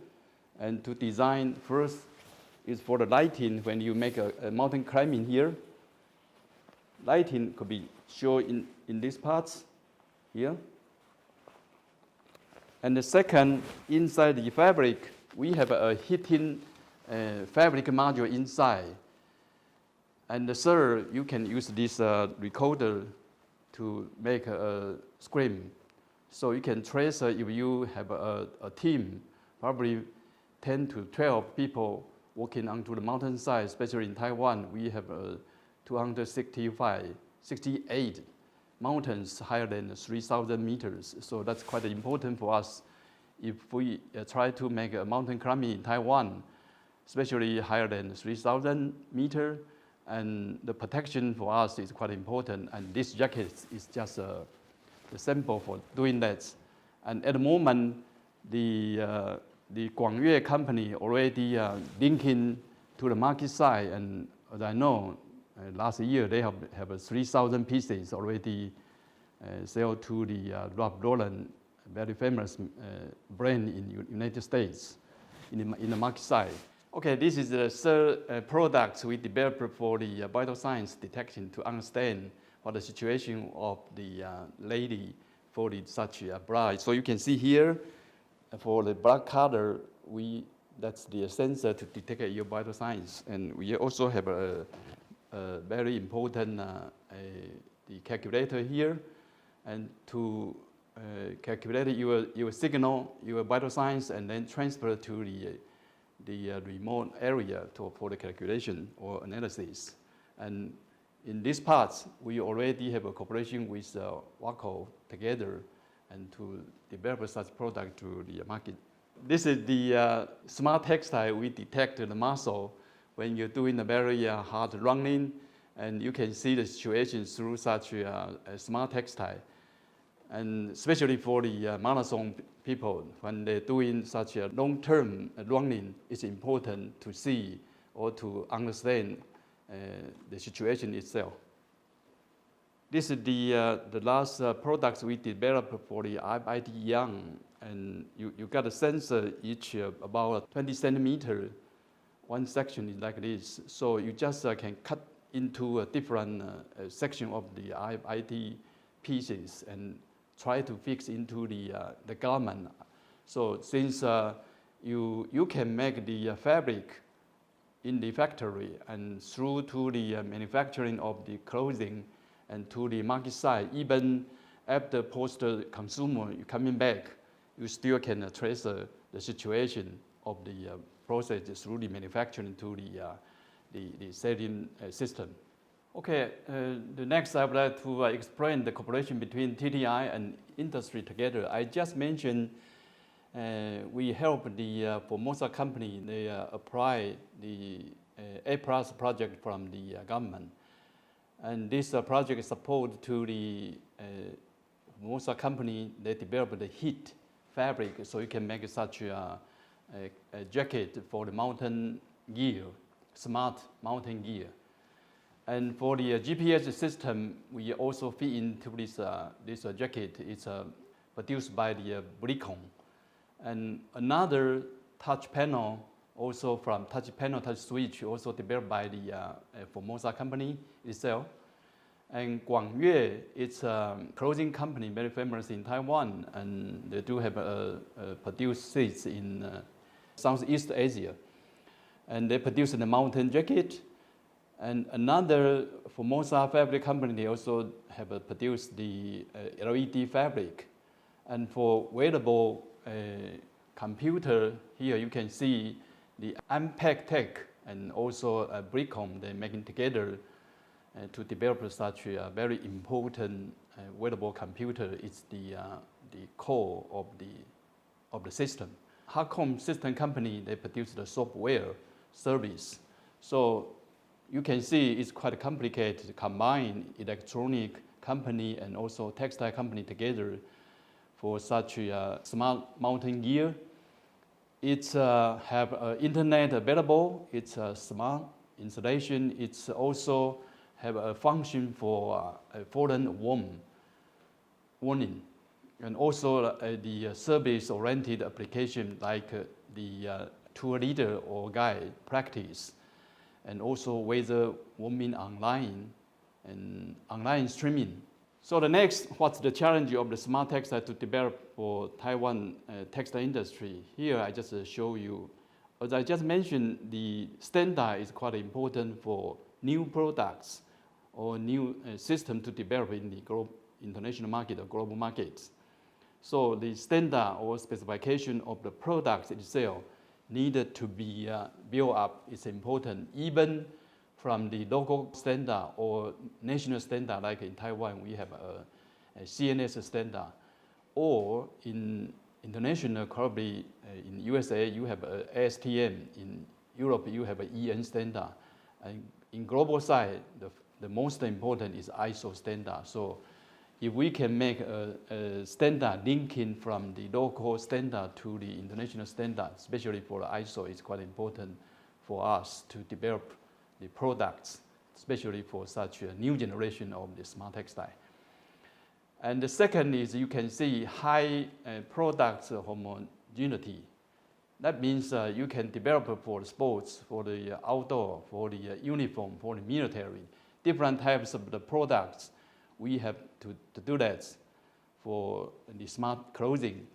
Speaker 4: and to design first is for the lighting. When you make a mountain climbing here, lighting could be shown in these parts here. And the second, inside the fabric, we have a heating fabric module inside. And the third, you can use this recorder to make a screen. So you can trace if you have a team, probably 10 to 12 people working onto the mountainside, especially in Taiwan. We have 268 mountains higher than 3,000 meters. So that's quite important for us if we try to make a mountain climbing in Taiwan, especially higher than 3,000 meters. And the protection for us is quite important. And this jacket is just the sample for doing that. And at the moment, the Guangyue company already linking to the market side. And as I know, last year they have 3,000 pieces already sold to the Ralph Lauren, very famous brand in United States, in the market side. Okay, this is the third product we developed for the vital signs detection to understand what the situation of the lady for such a bride. So you can see here, for the black color, that's the sensor to detect your vital signs. And we also have a very important the calculator here, and to calculate your signal, your vital signs, and then transfer to the remote area for the calculation or analysis. And in this part, we already have a cooperation with Waco together and to develop such product to the market. This is the smart textile. We detect the muscle when you're doing a very hard running, and you can see the situation through such a smart textile. And especially for the marathon people, when they're doing such a long-term running, it's important to see or to understand the situation itself. This is the last products we developed for the RFID yarn, and you got a sensor each about 20 centimeter. One section is like this, so you just can cut into a different section of the RFID pieces and try to fix into the garment. So since you can make the fabric in the factory and through to the manufacturing of the clothing and to the market side, even after post-consumer coming back, you still can trace the situation of the process through the manufacturing to the selling system. Okay, the next I would like to explain the cooperation between Tdi and industry together. I just mentioned we help the Formosa company. They apply the A+ project from the government. And this project is support to the Formosa company. They developed the heat fabric so you can make such a jacket for the mountain gear, smart mountain gear. And for the GPS system, we also fit into this jacket. It's produced by the Bricon. And another touch panel, also from touch panel, touch switch, also developed by the Formosa company itself. And Guangyue, it's a clothing company very famous in Taiwan, and they do have produced seeds in Southeast Asia. And they produce the mountain jacket. And another Formosa fabric company, they also have produced the LED fabric. And for wearable computer, here you can see the Unpack Tech and also Bricom, they're making together to develop such a very important wearable computer. It's the core of the system. Hakon System Company, they produce the software service. So you can see it's quite complicated to combine electronic company and also textile company together for such a smart mountain gear. It's have internet available. It's a smart installation. It's also have a function for fallen warning, and also the service-oriented application like the tour leader or guide practice, and also weather warming online and online streaming. So the next, what's the challenge of the smart textile to develop for Taiwan textile industry? Here I just show you. As I just mentioned, the standard is quite important for new products or new system to develop in the international market or global markets. So the standard or specification of the products itself needed to be built up. It's important, even from the local standard or national standard, like in Taiwan, we have a CNS standard, or in international, probably in USA, you have a ASTM. In Europe, you have an EN standard. And in global side, the most important is ISO standard. So if we can make a standard linking from the local standard to the international standard, especially for ISO, it's quite important for us to develop the products, especially for such a new generation of the smart textile. And the second is you can see high product homogeneity. That means you can develop for sports, for the outdoor, for the uniform, for the military, different types of the products. We have to do that for the smart clothing.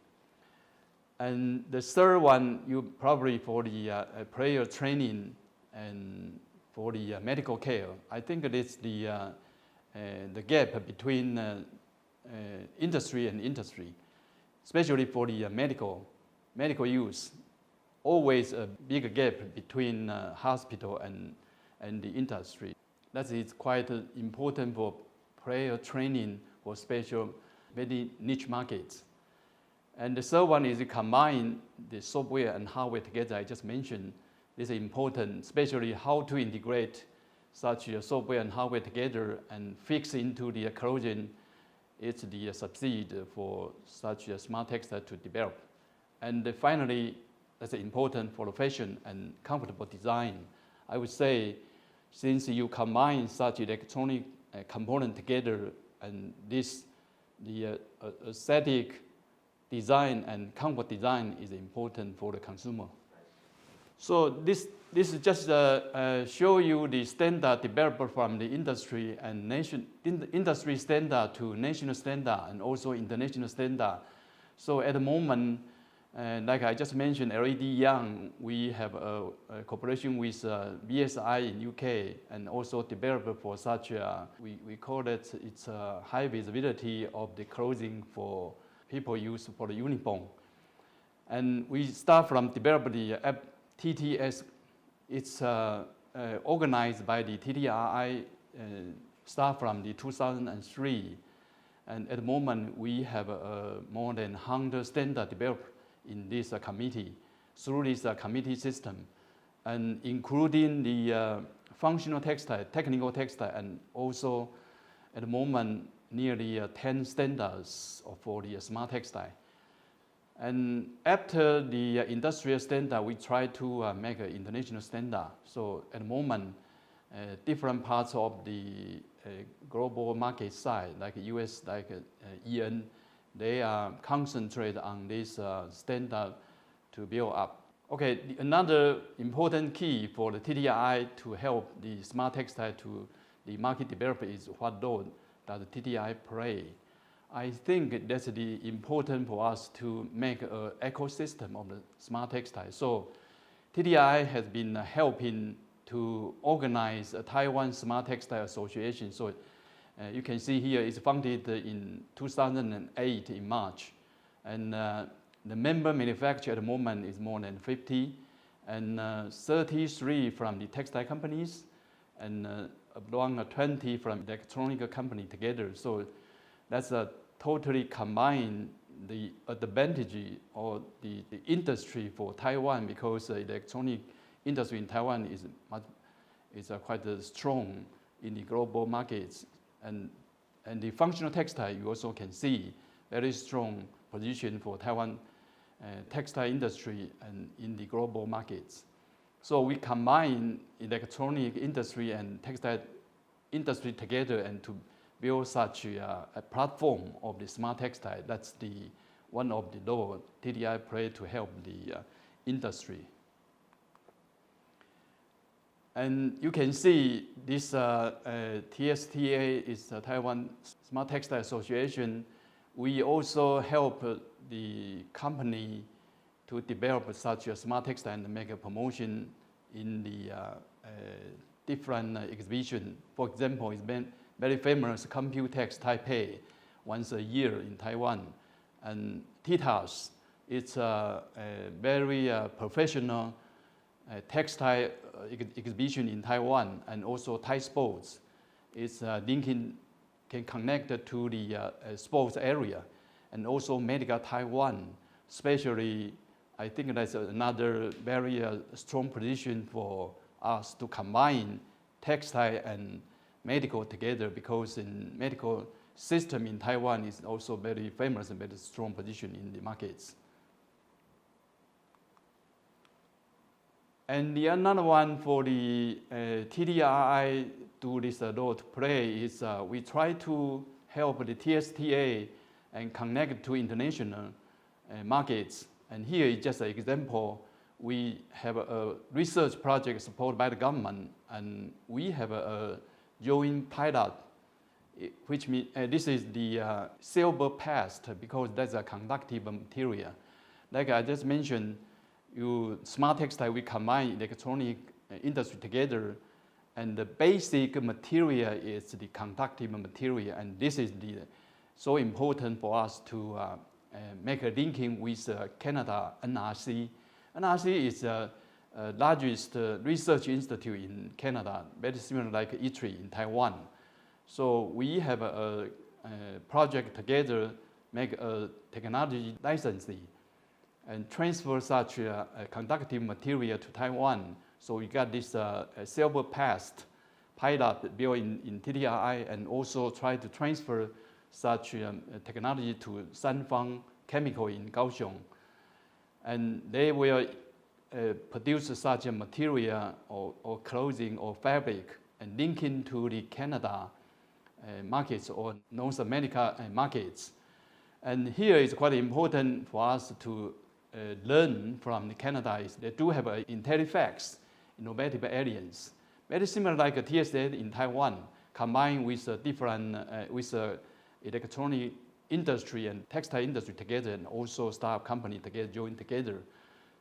Speaker 4: And the third one, you probably for the player training and for the medical care. I think it's the gap between industry and industry, especially for the medical use. Always a big gap between hospital and the industry. That is quite important for player training for special, very niche markets. And the third one is to combine the software and hardware together. I just mentioned this is important, especially how to integrate such a software and hardware together and fix into the clothing. It's the subsidy for such a smart textile to develop. And finally, that's important for the fashion and comfortable design. I would say, since you combine such electronic component together and the aesthetic design and comfort design is important for the consumer. So this is just show you the standard developed from the industry and industry standard to national standard and also international standard. So at the moment, like I just mentioned, LED Young, we have a cooperation with BSI in UK and also developed for such we call it's high visibility of the clothing for people use for the uniform. And we start from develop the TTS. It's organized by the TDRI, start from the 2003. And at the moment, we have more than 100 standards developed in this committee, through this committee system, and including the functional textile, technical textile, and also at the moment, nearly 10 standards for the smart textile. And after the industrial standard, we try to make an international standard. So at the moment, different parts of the global market side, like US, like EN, they are concentrated on this standard to build up. Okay, another important key for the TDI to help the smart textile to the market developer is what role does the TDI play. I think that's the important for us to make an ecosystem of the smart textile. So TDI has been helping to organize a Taiwan Smart Textile Association. So you can see here it's founded in 2008 in March. And the member manufacturer at the moment is more than 50, and 33 from the textile companies, and around 20 from the electronic company together. So that's a totally combine the advantage or the industry for Taiwan, because the electronic industry in Taiwan is quite strong in the global markets. And the functional textile, you also can see very strong position for Taiwan textile industry and in the global markets. So we combine electronic industry and textile industry together and to build such a platform of the smart textile. That's one of the role TDI play to help the industry. And you can see this TSTA is Taiwan Smart Textile Association. We also help the company to develop such a smart textile and make a promotion in the different exhibition. For example, it's been very famous Computex Taipei once a year in Taiwan. And Textiles, it's a very professional textile exhibition in Taiwan, and also Thai Sports. It's linking, can connect to the sports area, and also Medical Taiwan. Especially, I think that's another very strong position for us to combine textile and medical together, because in medical system in Taiwan is also very famous and very strong position in the markets. And the another one for the TDRI do this role to play is we try to help the TSTA and connect to international markets. And here is just an example. We have a research project supported by the government, and we have a joint pilot, which means this is the silver past, because that's a conductive material. Like I just mentioned, smart textile, we combine electronic industry together, and the basic material is the conductive material, and this is so important for us to make a linking with Canada NRC. NRC is the largest research institute in Canada, very similar like ITRI in Taiwan. So we have a project together, make a technology licensing, and transfer such a conductive material to Taiwan. So we got this silver past pilot built in TDI, and also try to transfer such technology to Sanfang Chemical in Kaohsiung. And they will produce such a material or clothing or fabric, and linking to the Canada markets or North America markets. And here it's quite important for us to learn from Canada is they do have IntelliFax innovative areas. Very similar like a TSA in Taiwan, combined with different electronic industry and textile industry together, and also startup company together, join together.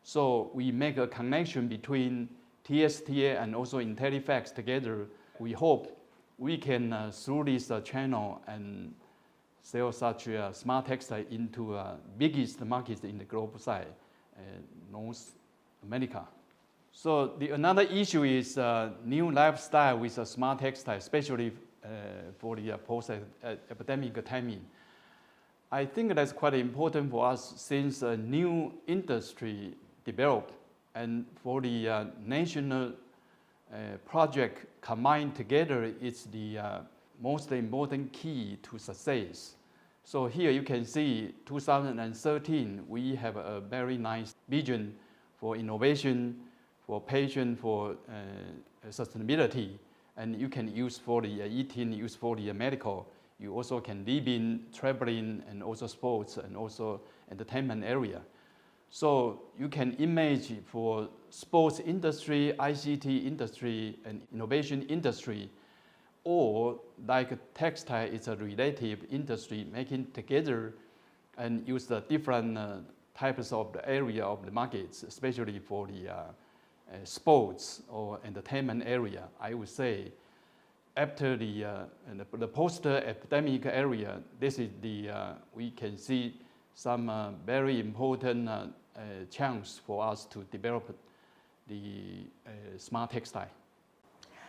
Speaker 4: So we make a connection between TSTA and also IntelliFax together. We hope we can, through this channel, and sell such smart textile into biggest markets in the global side, North America. So another issue is new lifestyle with a smart textile, especially for the post-epidemic timing. I think that's quite important for us since a new industry developed, and for the national project combined together, it's the most important key to success. So here you can see 2013, we have a very nice vision for innovation, for patient, for sustainability, and you can use for the eating, use for the medical. You also can live in, traveling, and also sports, and also entertainment area. So you can imagine for sports industry, ICT industry, and innovation industry, or like textile is a relative industry, making together and use the different types of the area of the markets, especially for the sports or entertainment area. I would say after the post-epidemic area, this is we can see some very important chance for us to develop the smart textile.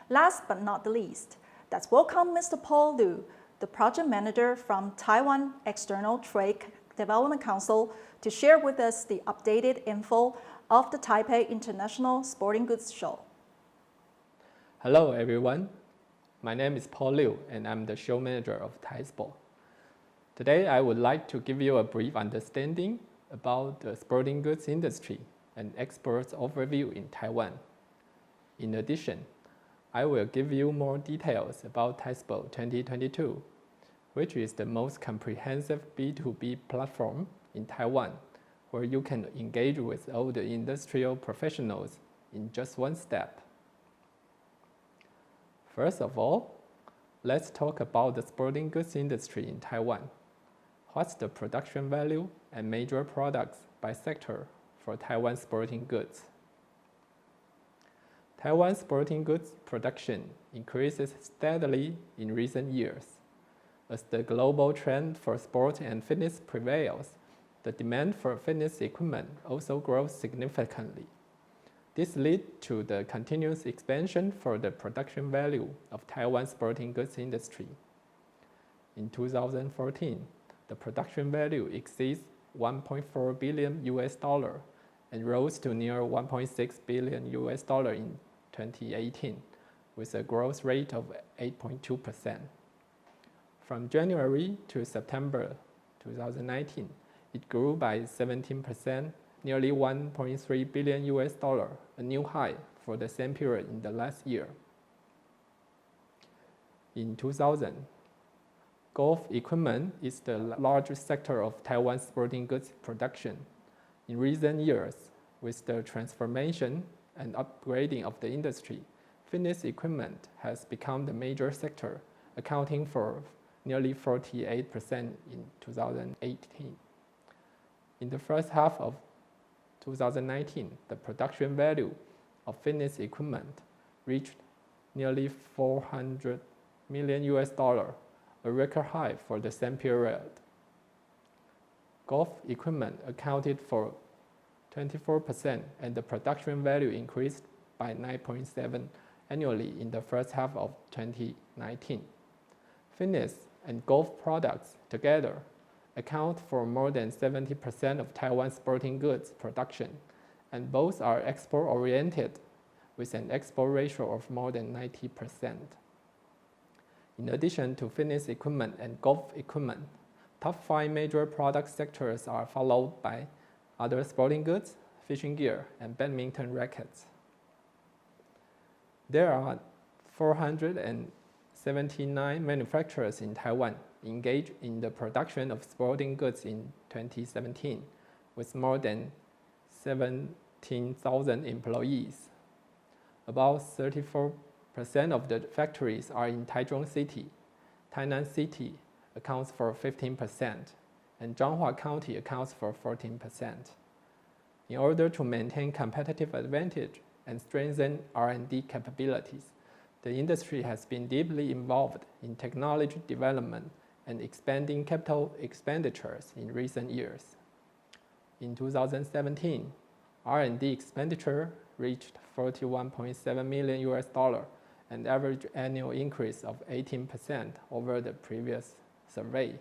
Speaker 1: Last but not the least, let's welcome Mr. Paul Liu, the project manager from Taiwan External Trade Development Council, to share with us the updated info of the Taipei International Sporting Goods Show.
Speaker 5: Hello everyone, my name is Paul Liu and I'm the show manager of Textile. Today I would like to give you a brief understanding about the sporting goods industry and exports overview in Taiwan. In addition, I will give you more details about Textile 2022, which is the most comprehensive B2B platform in Taiwan, where you can engage with all the industrial professionals in just one step. First of all, let's talk about the sporting goods industry in Taiwan. What's the production value and major products by sector for Taiwan sporting goods? Taiwan sporting goods production increases steadily in recent years. As the global trend for sport and fitness prevails, the demand for fitness equipment also grows significantly. This leads to the continuous expansion for the production value of Taiwan's sporting goods industry. In 2014, the production value exceeds $1.4 billion and rose to near $1.6 billion in 2018, with a growth rate of 8.2%. From January to September 2019, it grew by 17%, nearly $1.3 billion, a new high for the same period in the last year. In 2000, golf equipment is the largest sector of Taiwan's sporting goods production. In recent years, with the transformation and upgrading of the industry, fitness equipment has become the major sector, accounting for nearly 48% in 2018. In the first half of 2019, the production value of fitness equipment reached nearly $400 million, a record high for the same period. Golf equipment accounted for 24%, and the production value increased by 9.7% annually in the first half of 2019. Fitness and golf products together account for more than 70% of Taiwan's sporting goods production, and both are export-oriented with an export ratio of more than 90%. In addition to fitness equipment and golf equipment, top 5 major product sectors are followed by other sporting goods, fishing gear, and badminton rackets. There are 460 79 manufacturers in Taiwan engaged in the production of sporting goods in 2017, with more than 17,000 employees. About 34% of the factories are in Taichung City. Tainan City accounts for 15%, and Zhanghua County accounts for 14%. In order to maintain competitive advantage and strengthen R&D capabilities, the industry has been deeply involved in technology development and expanding capital expenditures in recent years. In 2017, R&D expenditure reached $41.7 million, an average annual increase of 18% over the previous survey.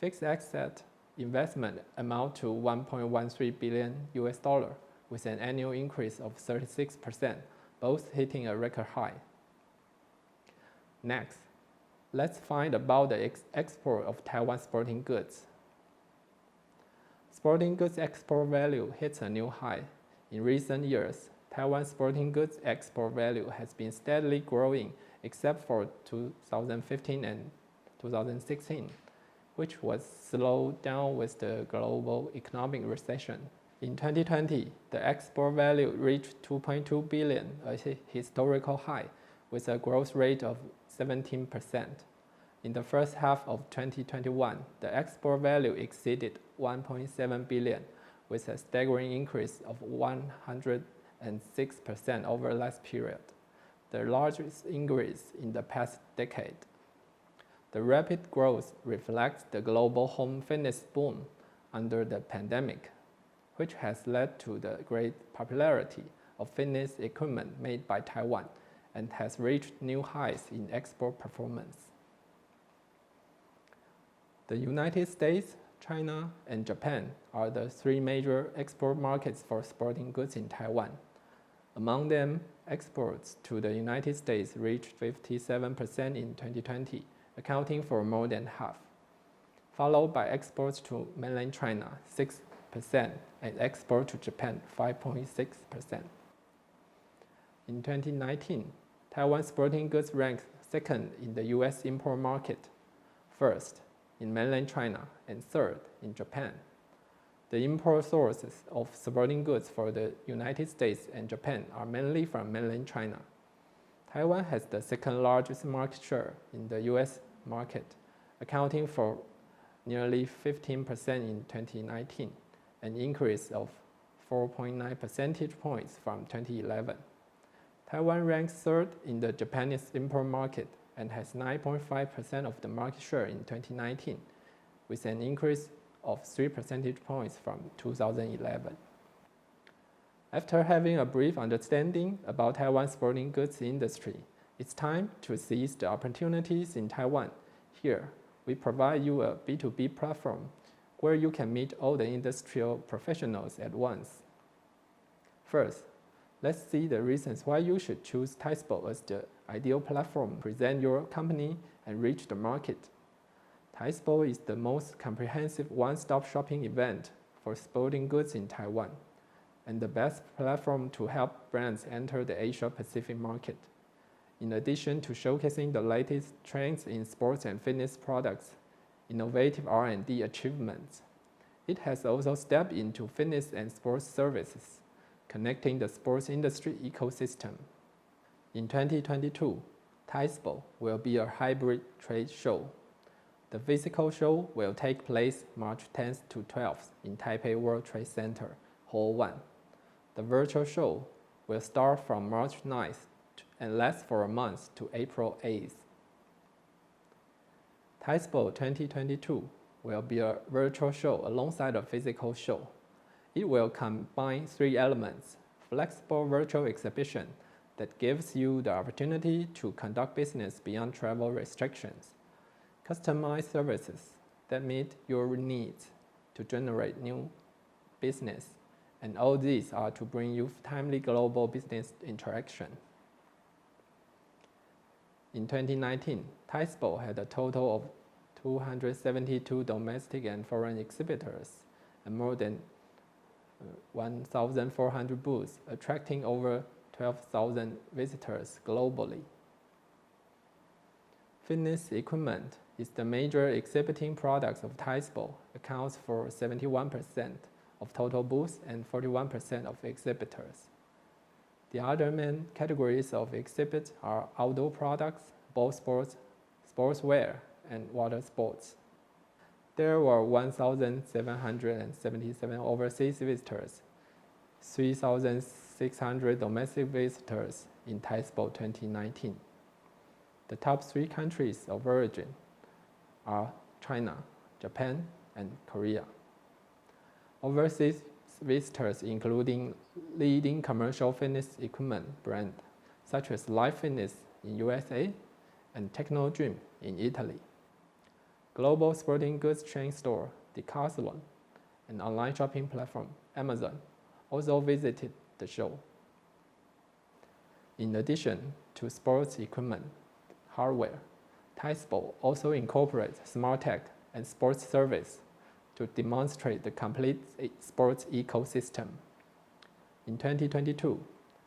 Speaker 5: Fixed asset investment amount to $1.13 billion, with an annual increase of 36%, both hitting a record high. Next, let's find about the export of Taiwan sporting goods. Sporting goods export value hits a new high. In recent years, Taiwan sporting goods export value has been steadily growing, except for 2015 and 2016, which was slowed down with the global economic recession. In 2020, the export value reached $2.2 billion, a historical high, with a growth rate of 17%. In the first half of 2021, the export value exceeded $1.7 billion, with a staggering increase of 106% over last period, the largest increase in the past decade. The rapid growth reflects the global home fitness boom under the pandemic, which has led to the great popularity of fitness equipment made by Taiwan and has reached new highs in export performance. The United States, China, and Japan are the three major export markets for sporting goods in Taiwan. Among them, exports to the United States reached 57% in 2020, accounting for more than half, followed by exports to mainland China, 6%, and export to Japan, 5.6%. In 2019, Taiwan sporting goods ranked second in the US import market, first in mainland China, and third in Japan. The import sources of sporting goods for the United States and Japan are mainly from mainland China. Taiwan has the second largest market share in the US market, accounting for nearly 15% in 2019, an increase of 4.9 percentage points from 2011. Taiwan ranks third in the Japanese import market and has 9.5% of the market share in 2019, with an increase of 3 percentage points from 2011. After having a brief understanding about Taiwan's sporting goods industry, it's time to seize the opportunities in Taiwan. Here, we provide you a B2B platform where you can meet all the industrial professionals at once. First, let's see the reasons why you should choose Textile as the ideal platform to present your company and reach the market. Textile is the most comprehensive one-stop shopping event for sporting goods in Taiwan, and the best platform to help brands enter the Asia-Pacific market. In addition to showcasing the latest trends in sports and fitness products, innovative R&D achievements, it has also stepped into fitness and sports services, connecting the sports industry ecosystem. In 2022, Textile will be a hybrid trade show. The physical show will take place March 10th to 12th in Taipei World Trade Center, Hall 1. The virtual show will start from March 9th and last for a month to April 8th. Textile 2022 will be a virtual show alongside a physical show. It will combine three elements: flexible virtual exhibition that gives you the opportunity to conduct business beyond travel restrictions, customized services that meet your needs to generate new business, and all these are to bring you timely global business interaction. In 2019, Textile had a total of 272 domestic and foreign exhibitors and more than 1,400 booths, attracting over 12,000 visitors globally. Fitness equipment is the major exhibiting products of Textile, accounts for 71% of total booths and 41% of exhibitors. The other main categories of exhibit are outdoor products, ball sports, sportswear, and water sports. There were 1,777 overseas visitors, 3,600 domestic visitors in Textile 2019. The top 3 countries of origin are China, Japan, and Korea. Overseas visitors including leading commercial fitness equipment brands such as Life Fitness in USA and Techno Gym in Italy. Global sporting goods chain store Decathlon and online shopping platform Amazon also visited the show. In addition to sports equipment hardware, Textile also incorporates smart tech and sports service to demonstrate the complete sports ecosystem. In 2022,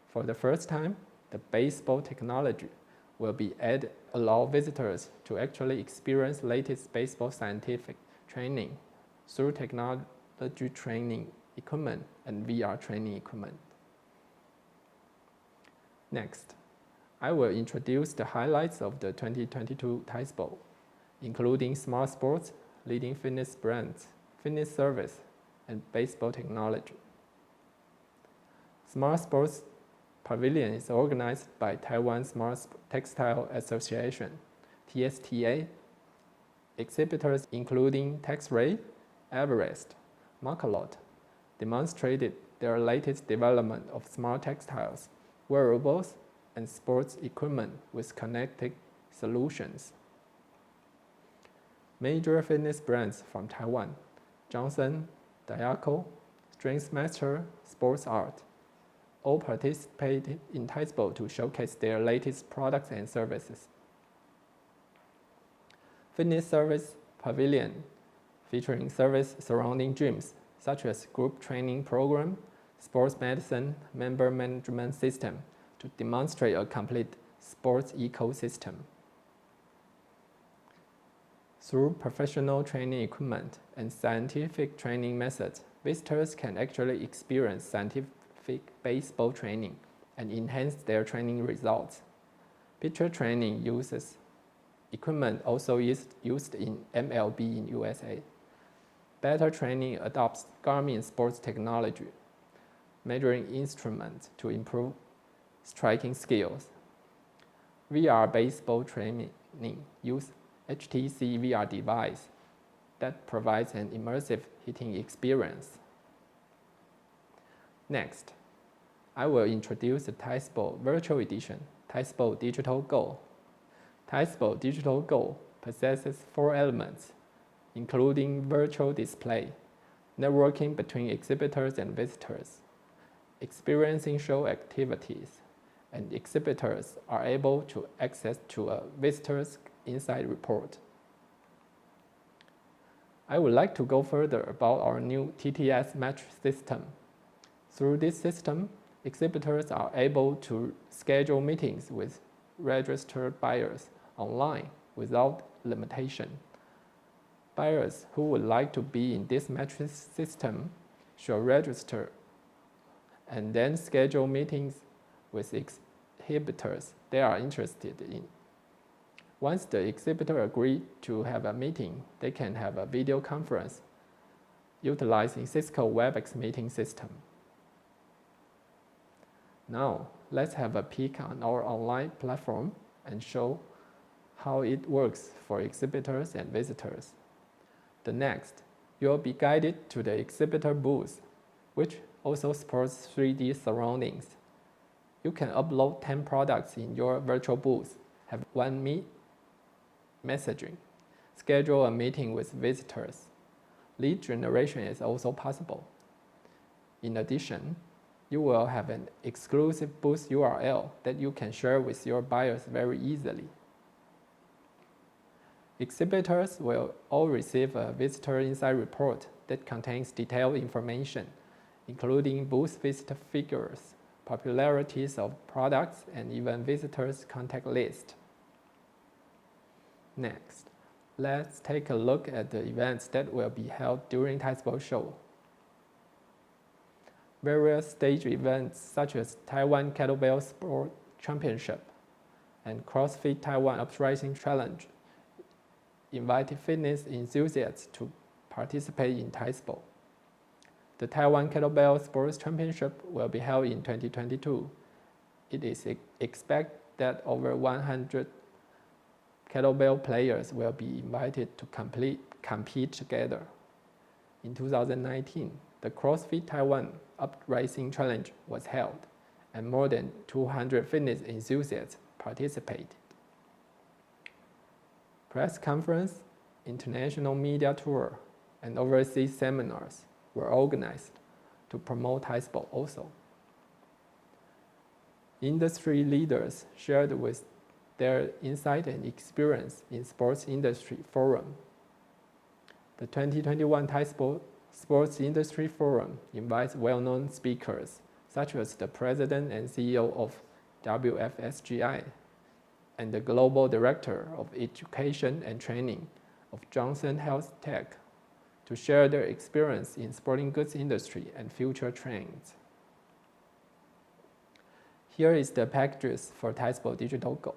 Speaker 5: for the first time, the baseball technology will be added, allow visitors to actually experience latest baseball scientific training through technology training equipment and VR training equipment. Next, I will introduce the highlights of the 2022 Textile, including smart sports, leading fitness brands, fitness service, and baseball technology. Smart Sports Pavilion is organized by Taiwan Smart Textile Association, TSTA. Exhibitors including Texray, Everest, Markalot demonstrated their latest development of smart textiles, wearables, and sports equipment with connected solutions. Major fitness brands from Taiwan, Johnson, Diaco, Strengthmaster, Sports Art, all participated in Textile to showcase their latest products and services. Fitness Service Pavilion, featuring service surrounding gyms such as group training program, sports medicine, member management system to demonstrate a complete sports ecosystem. Through professional training equipment and scientific training methods, visitors can actually experience scientific baseball training and enhance their training results. Pitcher training uses equipment also used in MLB in USA. Better training adopts Garmin sports technology, measuring instruments to improve striking skills. VR baseball training uses HTC VR device that provides an immersive hitting experience. Next, I will introduce the Textile Virtual Edition, Textile Digital Go. Textile Digital Go possesses 4 elements, including virtual display, networking between exhibitors and visitors, experiencing show activities, and exhibitors are able to access to a visitor's inside report. I would like to go further about our new Tts Match System. Through this system, exhibitors are able to schedule meetings with registered buyers online without limitation. Buyers who would like to be in this match system should register and then schedule meetings with exhibitors they are interested in. Once the exhibitor agrees to have a meeting, they can have a video conference utilizing Cisco WebEx meeting system. Now, let's have a peek on our online platform and show how it works for exhibitors and visitors. Next, you'll be guided to the exhibitor booth, which also supports 3D surroundings. You can upload 10 products in your virtual booth, have one messaging, schedule a meeting with visitors. Lead generation is also possible. In addition, you will have an exclusive booth URL that you can share with your buyers very easily. Exhibitors will all receive a visitor insight report that contains detailed information, including booth visitor figures, popularities of products, and even visitors' contact list. Next, let's take a look at the events that will be held during Textile Show. Various stage events such as Taiwan Kettlebell Sport Championship and CrossFit Taiwan Uprising Challenge invited fitness enthusiasts to participate in Textile. The Taiwan Kettlebell Sports Championship will be held in 2022. It is expected that over 100 kettlebell players will be invited to compete together. In 2019, the CrossFit Taiwan Uprising Challenge was held, and more than 200 fitness enthusiasts participated. Press conference, international media tour, and overseas seminars were organized to promote Textile also. Industry leaders shared with their insight and experience in sports industry forum. The 2021 Textile Sports Industry Forum invites well-known speakers such as the president and CEO of WFSGI and the global director of education and training of Johnson Health Tech to share their experience in sporting goods industry and future trends. Here is the packages for Textile Digital Go.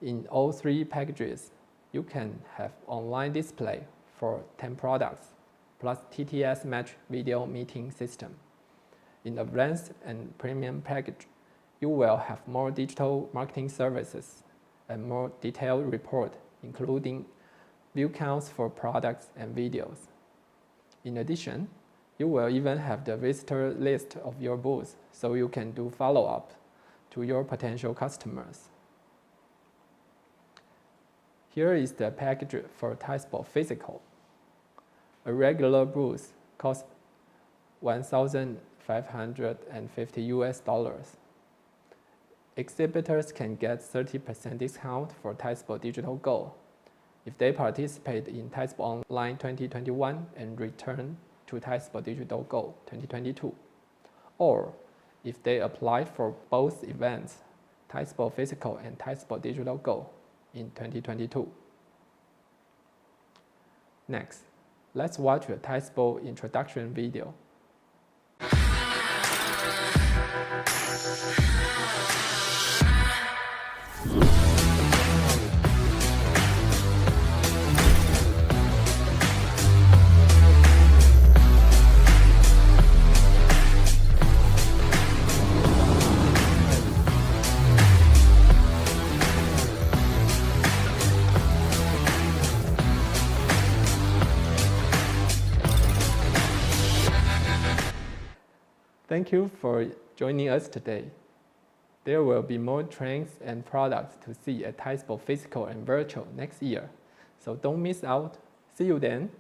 Speaker 5: In all three packages, you can have online display for 10 products, plus Tts Match video meeting system. In advanced and premium package, you will have more digital marketing services and more detailed report, including view counts for products and videos. In addition, you will even have the visitor list of your booth, so you can do follow-up to your potential customers. Here is the package for Textile Physical. A regular booth costs $1,550. Exhibitors can get 30% discount for Textile Digital Go if they participate in Textile Online 2021 and return to Textile Digital Go 2022, or if they apply for both events, Textile Physical and Textile Digital Go in 2022. Next, let's watch a Textile introduction video. Thank you for joining us today. There will be more trends and products to see at Textile Physical and Virtual next year, so don't miss out. See you then.